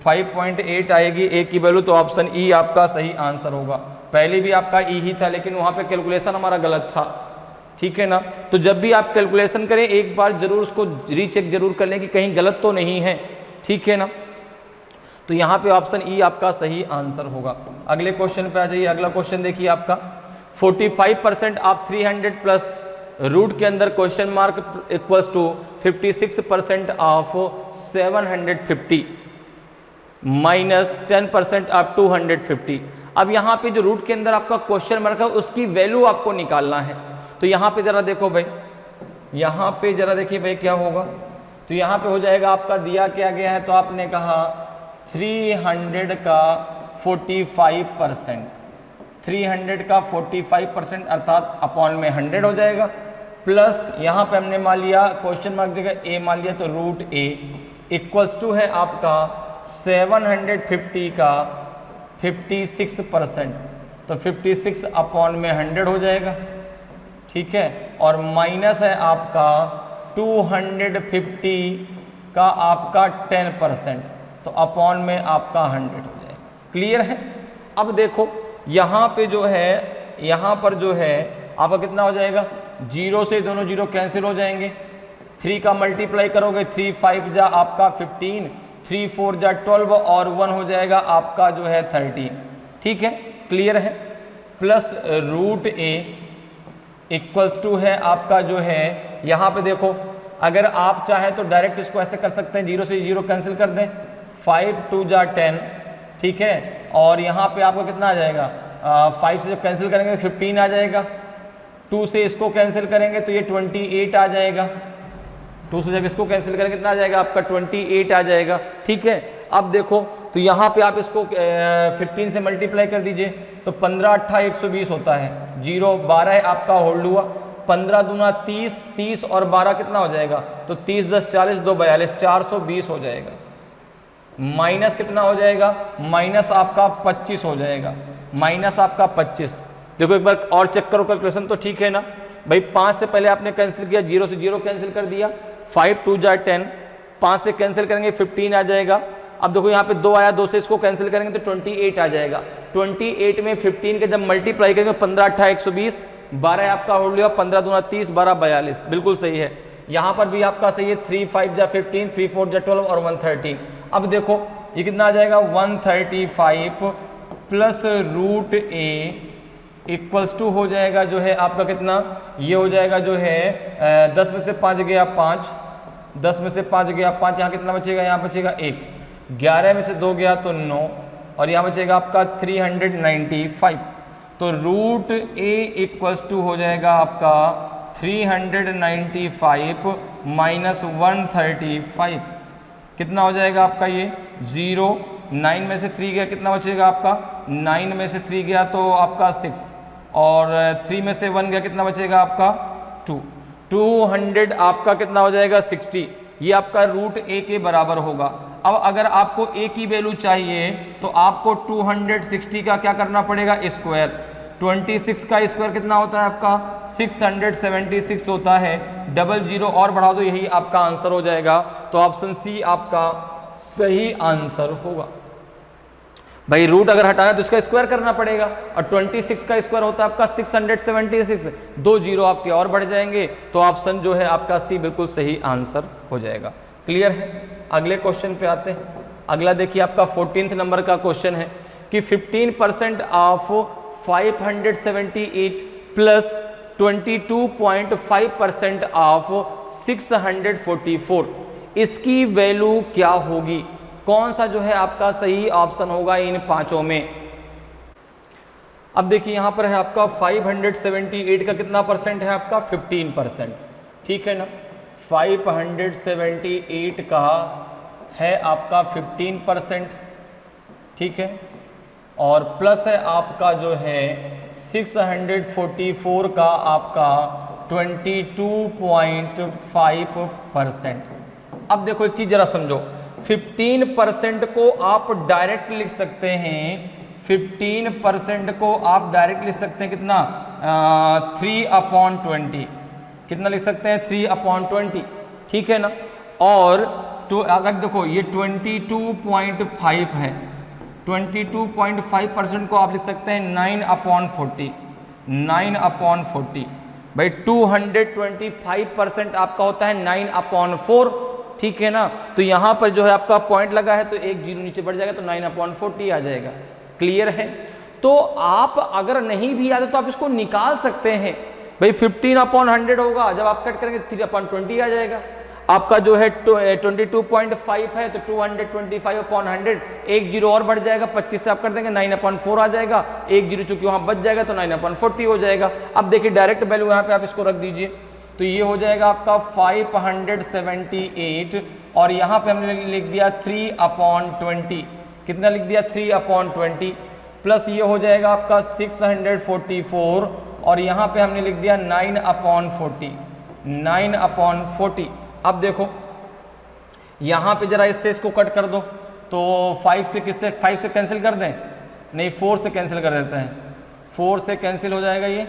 5.8 आएगी ए की वैल्यू, तो ऑप्शन ई आपका सही आंसर होगा। पहले भी आपका ई ही था, लेकिन वहाँ पे कैलकुलेशन हमारा गलत था, ठीक है ना। तो जब भी आप कैलकुलेशन करें एक बार जरूर उसको रीचेक जरूर कर लें कि कहीं गलत तो नहीं है, ठीक है ना। तो यहाँ पे ऑप्शन ई आपका सही आंसर होगा। अगले क्वेश्चन पे आ जाइए। अगला क्वेश्चन देखिए आपका, 45% ऑफ 300 प्लस रूट के अंदर question mark equals to 56% of 750 minus 10% of 250। अब यहाँ पे जो रूट के अंदर आपका क्वेश्चन मार्क है उसकी वैल्यू आपको निकालना है। तो यहाँ पे जरा देखो भाई, यहाँ पे जरा देखिए भाई क्या होगा, तो यहाँ पे हो जाएगा आपका दिया क्या गया है, तो आपने कहा 300 का 45%, 300 का 45% अर्थात अपॉन में 100 हो जाएगा, प्लस यहाँ पे हमने मान लिया क्वेश्चन मार्क जगह ए मान लिया तो रूट ए इक्वल्स टू है आपका 750 का 56%। तो 56 अपॉन में 100 हो जाएगा, ठीक है, और माइनस है आपका 250 का आपका 10%, तो अपॉन में आपका 100 हो जाएगा। क्लियर है? अब देखो यहाँ पे जो है, यहाँ पर जो है आपका कितना हो जाएगा, 0 से दोनों 0 कैंसिल हो जाएंगे, 3 का मल्टीप्लाई करोगे 3 5 जा आपका 15, 3 4 जा 12 और 1 हो जाएगा आपका जो है 13, ठीक है, क्लियर है। Plus root A equals to है आपका जो है, यहाँ पे देखो अगर आप चाहे तो डायरेक्ट इसको ऐसे कर सकते हैं, 0 से 0 कैंसिल कर दें, 5 2 जा 10, ठीक है, और यहाँ पे आपका कितना आ जाएगा, 5 से जब कैंसिल करेंगे 15 आ जाएगा, 2 से इसको कैंसिल करेंगे तो ये 28 आ जाएगा, 2 से जब इसको कैंसिल करेंगे कितना आ जाएगा आपका 28 आ जाएगा, ठीक है। अब देखो तो यहाँ पे आप इसको 15 से मल्टीप्लाई कर दीजिए तो 15 8 120 होता है, 0 12 है आपका होल्ड हुआ, 15 दूना 30, 30 और 12 कितना हो जाएगा, तो 30 10 40 2 42 420 हो जाएगा। माइनस कितना हो जाएगा, माइनस आपका 25 हो जाएगा, माइनस आपका 25। देखो एक बार और चेक करो कैलकुलेशन, तो ठीक है ना भाई, 5 से पहले आपने कैंसिल किया, 0 से 0 कैंसिल कर दिया, 5 2 जा 10, 5 से कैंसिल करेंगे 15 आ जाएगा। अब देखो यहाँ पे 2 आया, 2 से इसको कैंसिल करेंगे तो 28 आ जाएगा, 28 में 15 के जब मल्टीप्लाई करेंगे 15 8 120, 12 आपका होल्ड लिया, 15 दूना 30 12 42, बिल्कुल सही है। यहाँ पर भी आपका सही है, 3 5 जा 15, 3 4 जा 12 और 113। अब देखो ये कितना आ जाएगा, 135 plus root A equals to हो जाएगा जो है आपका कितना, ये हो जाएगा जो है 10 में से 5 गया 5, 10 में से 5 गया 5, यहाँ कितना बचेगा, यहाँ बचेगा 1, 11 में से 2 गया तो 9, और यहाँ बचेगा आपका 395। तो रूट ए इक्वल्स टू हो जाएगा आपका 395 माइनस 135, कितना हो जाएगा आपका ये 0, 9 में से 3 गया कितना बचेगा आपका, 9 में से 3 गया तो आपका 6, और 3 में से 1 गया कितना बचेगा आपका 2, 200 आपका कितना हो जाएगा 60, ये आपका रूट ए के बराबर होगा। अब अगर आपको ए की वैल्यू चाहिए तो आपको 260 का क्या करना पड़ेगा, स्क्वायर, 26 का स्क्वायर कितना होता है आपका 676 होता है, डबल 0 और बढ़ा दो, यही आपका आंसर हो जाएगा। तो ऑप्शन सी आपका सही आंसर होगा। भाई रूट अगर हटाना तो इसका स्क्वायर करना पड़ेगा, और 26 का स्क्वायर होता है आपका 676, 2 0 आपके और बढ़ जाएंगे, तो ऑप्शन जो है आपका सी बिल्कुल सही आंसर हो जाएगा। क्लियर है? अगले क्वेश्चन पे आते हैं। अगला देखिए आपका 14th नंबर का क्वेश्चन है कि 15% ऑफ 578 प्लस 22.5% ऑफ 644, इसकी वैल्यू क्या होगी? कौन सा जो है आपका सही ऑप्शन होगा इन पांचों में? अब देखिए यहां पर है आपका 578 का कितना परसेंट है आपका 15%, ठीक है ना। 578 का है आपका 15%, ठीक है, और प्लस है आपका जो है 644 का आपका 22.5%। अब देखो एक चीज जरा समझो, 15% को आप डायरेक्ट लिख सकते हैं, 15% को आप डायरेक्ट लिख सकते हैं कितना 3/20, कितना लिख सकते हैं 3/20, ठीक है ना। और तो अगर देखो ये 22.5 है, 22.5% को आप लिख सकते हैं 9/40, 9/40। भाई 225% आपका होता है 9/4, ठीक है ना। तो यहाँ पर जो है आपका पॉइंट लगा है तो एक जीरो नीचे बढ़ जाएगा तो 9/40 आ जाएगा। क्लियर है? तो आप अगर नहीं भी आता तो आप इसको निकाल सकते हैं। भाई 15/100 होगा, जब आप कट करेंगे 3/20 आ जाएगा। आपका जो है 22.5 है तो 225/100, एक जीरो और बढ़ जाएगा, 25 से आप कर देंगे 9/4 आ जाएगा, एक जीरो चूंकि वहां बच जाएगा तो 9/40 हो जाएगा। अब देखिए डायरेक्ट वैल्यू यहाँ पे आप इसको रख दीजिए तो ये हो जाएगा आपका 578, और यहाँ पे हमने लिख दिया 3/20, कितना लिख दिया 3/20, प्लस ये हो जाएगा आपका 644, और यहाँ पे हमने लिख दिया 9/40, 9/40। अब देखो यहाँ पे जरा इससे इसको कट कर दो तो 5 से कैंसिल कर दें, नहीं 4 से कैंसिल कर देते हैं, 4 से कैंसिल हो जाएगा ये,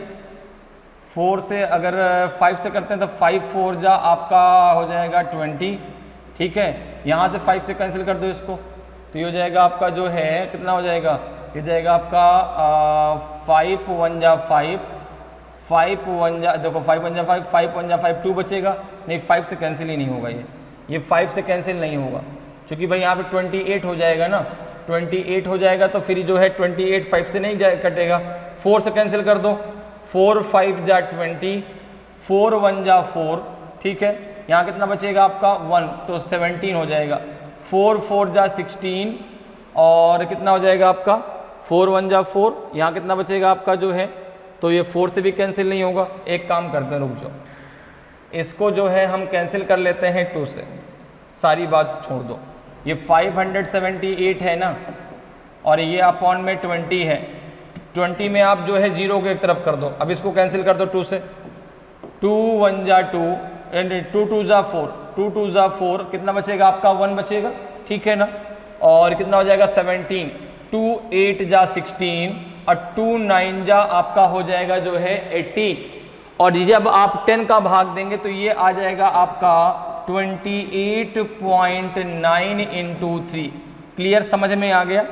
4 से अगर 5 से करते हैं तो 5 4 जा आपका हो जाएगा 20, ठीक है। यहाँ से 5 से कैंसिल कर दो इसको, तो ये हो जाएगा आपका जो है कितना हो जाएगा, ये जाएगा आपका 5 1 जा 5, 5 1 जा देखो 5 1 जा 5, 5 1 जा 5, 2 बचेगा नहीं, 5 से कैंसिल ही नहीं होगा ये 5 से कैंसिल नहीं होगा, क्योंकि भाई यहाँ पे 28 हो जाएगा ना, 28 हो जाएगा तो फिर जो है 28 5 से नहीं कटेगा, 4 से कैंसिल कर दो, 4 5 जा 20, 4 1 जा 4, ठीक है। यहाँ कितना बचेगा आपका 1, तो 17 हो जाएगा, 4 4 जा 16 और कितना हो जाएगा आपका 4 1 जा 4, यहाँ कितना बचेगा आपका जो है, तो ये 4 से भी कैंसिल नहीं होगा। एक काम करते हैं, रुक जाओ, इसको जो है हम कैंसिल कर लेते हैं 2 से, सारी बात छोड़ दो। ये 578 है ना, और ये अपॉन में 20 है, 20 में आप जो है 0 को एक तरफ कर दो, अब इसको कैंसिल कर दो 2 से, 2 1 जा 2 एंड 2 2 जा 4, 2 2 जा 4, कितना बचेगा आपका 1 बचेगा, ठीक है ना। और कितना हो जाएगा 17, 2 8 जा 16 और 2 9 जा आपका हो जाएगा जो है 80, और जब आप 10 का भाग देंगे तो ये आ जाएगा आपका 28.9 इंटू 3। क्लियर, समझ में आ गया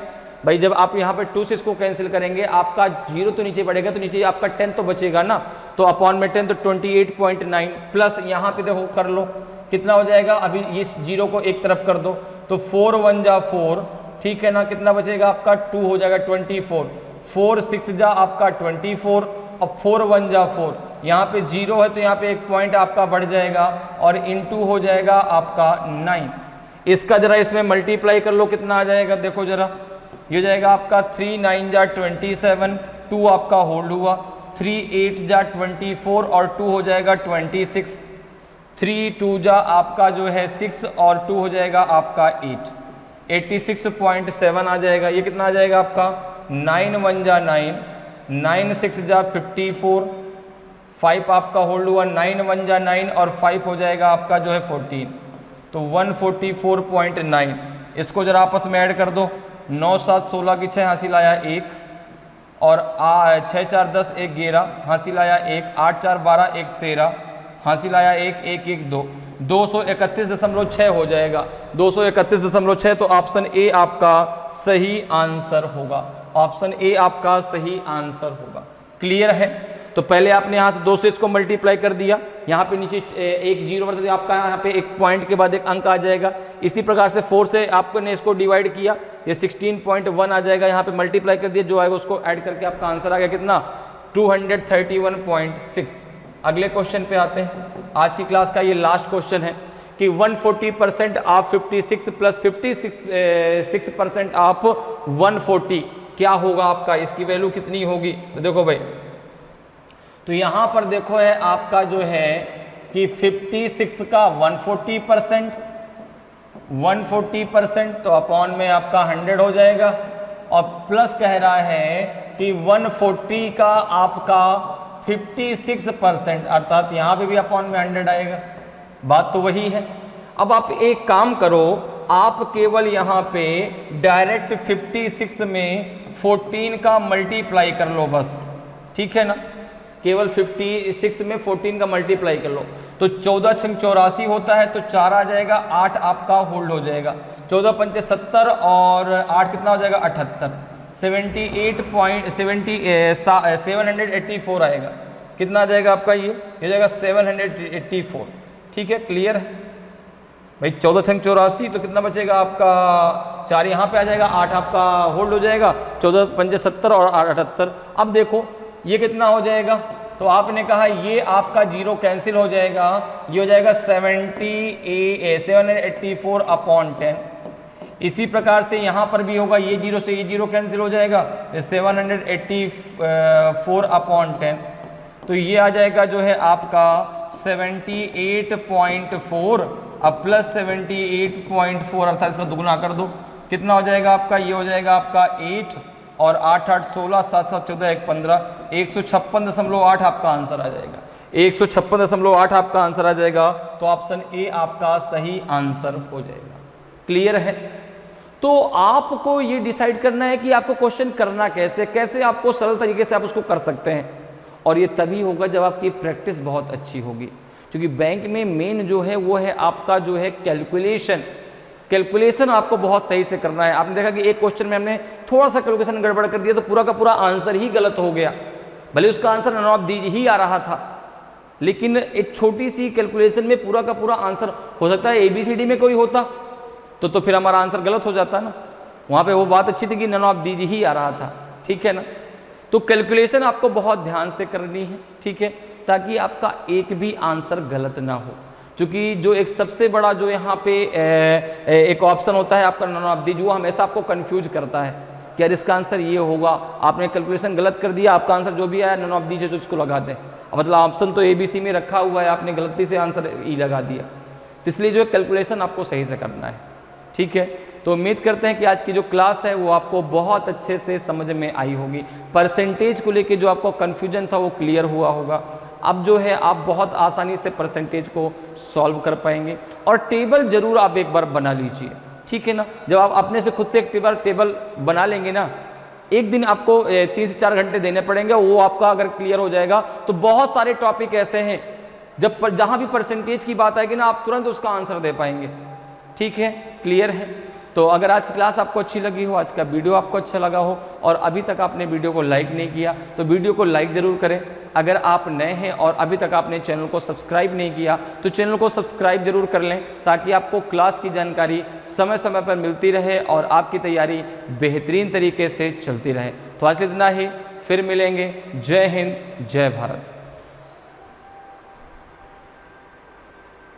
भाई। जब आप यहाँ पे 2 से इसको कैंसिल करेंगे, आपका 0 तो नीचे बढ़ेगा, तो नीचे आपका 10 तो बचेगा ना, तो अपॉन में 10 तो 28.9 प्लस यहाँ पे देखो कर लो कितना हो जाएगा, अभी इस 0 को एक तरफ कर दो, तो 4 1 जा 4, ठीक है ना, कितना बचेगा आपका 2 हो जाएगा 24, 4 6 जा आपका 24 और 4 1 जा 4, यहाँ पे 0 है तो यहाँ पे एक पॉइंट आपका बढ़ जाएगा और इनटू हो जाएगा आपका 9। इसका जरा इसमें मल्टीप्लाई कर लो, कितना आ जाएगा देखो जरा, ये जाएगा आपका 3 9 जा 27, 2 आपका होल्ड हुआ, 3 8 जा 24 और 2 हो जाएगा 26, 3 2 जा आपका जो है 6 और 2 हो जाएगा आपका 8, 86.7 आ जाएगा। ये कितना आ जाएगा आपका 9 1 जा 9, 9 6 जा 54, 5 आपका होल्ड हुआ, 9 1 जा 9 और 5 हो जाएगा आपका जो है 14, तो 144.9। इसको जरा आपस में ऐड कर दो, 9 7 16 की 6 हासिल आया 1 और 6 4 10 1 11 हासिल आया 1, 8 4 12 1 13 हासिल आया 1 1 1 2, 231.6 हो जाएगा, 231.6, तो ऑप्शन ए आपका सही आंसर होगा, ऑप्शन ए आपका सही आंसर होगा। क्लियर है, तो पहले आपने यहाँ से 2 से इसको मल्टीप्लाई कर दिया, यहाँ पे नीचे एक 0 बरते आपका यहाँ पे एक पॉइंट के बाद एक अंक आ जाएगा। इसी प्रकार से 4 से आपने इसको डिवाइड किया, ये 16.1 आ जाएगा, यहाँ पे मल्टीप्लाई कर दिया, जो आएगा उसको ऐड करके आपका आंसर आ गया कितना 231.6। अगले क्वेश्चन पे आते हैं। आज की क्लास का ये लास्ट क्वेश्चन है कि 140% ऑफ 56 प्लस 56% ऑफ 140 क्या होगा आपका, इसकी वैल्यू कितनी होगी। तो देखो भाई, तो यहाँ पर देखो है आपका जो है कि 56 का 140% तो अपॉन में आपका 100 हो जाएगा, और प्लस कह रहा है कि 140 का आपका 56%, अर्थात यहाँ पे भी अपॉन में 100 आएगा, बात तो वही है। अब आप एक काम करो, आप केवल यहाँ पे डायरेक्ट 56 में 14 का मल्टीप्लाई कर लो बस, ठीक है ना, केवल 56 में 14 का मल्टीप्लाई कर लो, तो 14 6 84 होता है, तो 4 आ जाएगा, 8 आपका होल्ड हो जाएगा, 14 5 70 और 8 कितना हो जाएगा 78, 784 आएगा, कितना आ जाएगा आपका ये जाएगा 784, ठीक है। क्लियर है भाई, 14 6 84 तो कितना बचेगा आपका 4 यहाँ पे आ जाएगा, 8 आपका होल्ड हो जाएगा, 14 5 70 और 8 78। अब देखो ये कितना हो जाएगा, तो आपने कहा ये आपका 0 कैंसिल हो जाएगा, ये हो जाएगा 784 अपॉन 10। इसी प्रकार से यहाँ पर भी होगा, ये 0 से ये 0 कैंसिल हो जाएगा, 784 अपॉन 10, तो ये आ जाएगा जो है आपका 78.4 अब प्लस 78.4 अर्थात इसका दुगुना कर दो, कितना हो जाएगा आपका, ये हो जाएगा आपका 8 और 8 8 16 7 7 14 1 15, 156.8 आपका आंसर आ जाएगा, 156.8 आपका आंसर आ जाएगा, तो ऑप्शन ए आपका सही आंसर हो जाएगा। क्लियर है, तो आपको ये डिसाइड करना है कि आपको क्वेश्चन करना कैसे, कैसे आपको सरल तरीके से आप उसको कर सकते हैं। और ये तभी होगा जब आपकी प्रैक्टिस बहुत अच्छी होगी, क्योंकि बैंक में मेन जो है वो है आपका जो है कैलकुलेशन आपको बहुत सही से करना है। आपने देखा कि एक क्वेश्चन में हमने थोड़ा सा कैलकुलेशन गड़बड़ कर दिया तो पूरा का पूरा आंसर ही गलत हो गया, भले उसका आंसर नन ऑफ दीज ही आ रहा था, लेकिन एक छोटी सी कैलकुलेशन में पूरा का पूरा आंसर, हो सकता है ABCD में कोई होता तो फिर हमारा आंसर गलत हो जाता ना। वहाँ पे वो बात अच्छी थी कि नन ऑफ दीज ही आ रहा था, ठीक है ना। तो कैलकुलेशन आपको बहुत ध्यान से करनी है, ठीक है, ताकि आपका एक भी आंसर गलत ना हो। क्योंकि जो एक सबसे बड़ा जो यहाँ पे एक ऑप्शन होता है आपका नन ऑफ दीज, वो हमेशा आपको कंफ्यूज करता है कि यार इसका आंसर ये होगा, आपने कैलकुलेशन गलत कर दिया, आपका आंसर जो भी आया नन ऑफ दीज है तो उसको लगा दें, मतलब ऑप्शन तो ABC में रखा हुआ है, आपने गलती से आंसर E लगा दिया। तो इसलिए जो कैलकुलेशन आपको सही से करना है, ठीक है। तो उम्मीद करते हैं कि आज की जो क्लास है वो आपको बहुत अच्छे से समझ में आई होगी। परसेंटेज को लेके जो आपको कन्फ्यूजन था वो क्लियर हुआ होगा। अब जो है आप बहुत आसानी से परसेंटेज को सॉल्व कर पाएंगे। और टेबल जरूर आप एक बार बना लीजिए, ठीक है ना। जब आप अपने से खुद से एक टेबल बना लेंगे ना, एक दिन आपको 3 से 4 घंटे देने पड़ेंगे, वो आपका अगर क्लियर हो जाएगा तो बहुत सारे टॉपिक ऐसे हैं जहाँ भी परसेंटेज की बात आएगी ना, आप तुरंत उसका आंसर दे पाएंगे, ठीक है, क्लियर है। तो अगर आज की क्लास आपको अच्छी लगी हो, आज का वीडियो आपको अच्छा लगा हो और अभी तक आपने वीडियो को लाइक नहीं किया तो वीडियो को लाइक ज़रूर करें। अगर आप नए हैं और अभी तक आपने चैनल को सब्सक्राइब नहीं किया तो चैनल को सब्सक्राइब जरूर कर लें, ताकि आपको क्लास की जानकारी समय समय पर मिलती रहे और आपकी तैयारी बेहतरीन तरीके से चलती रहे। तो आज इतना ही, फिर मिलेंगे। जय हिंद, जय भारत।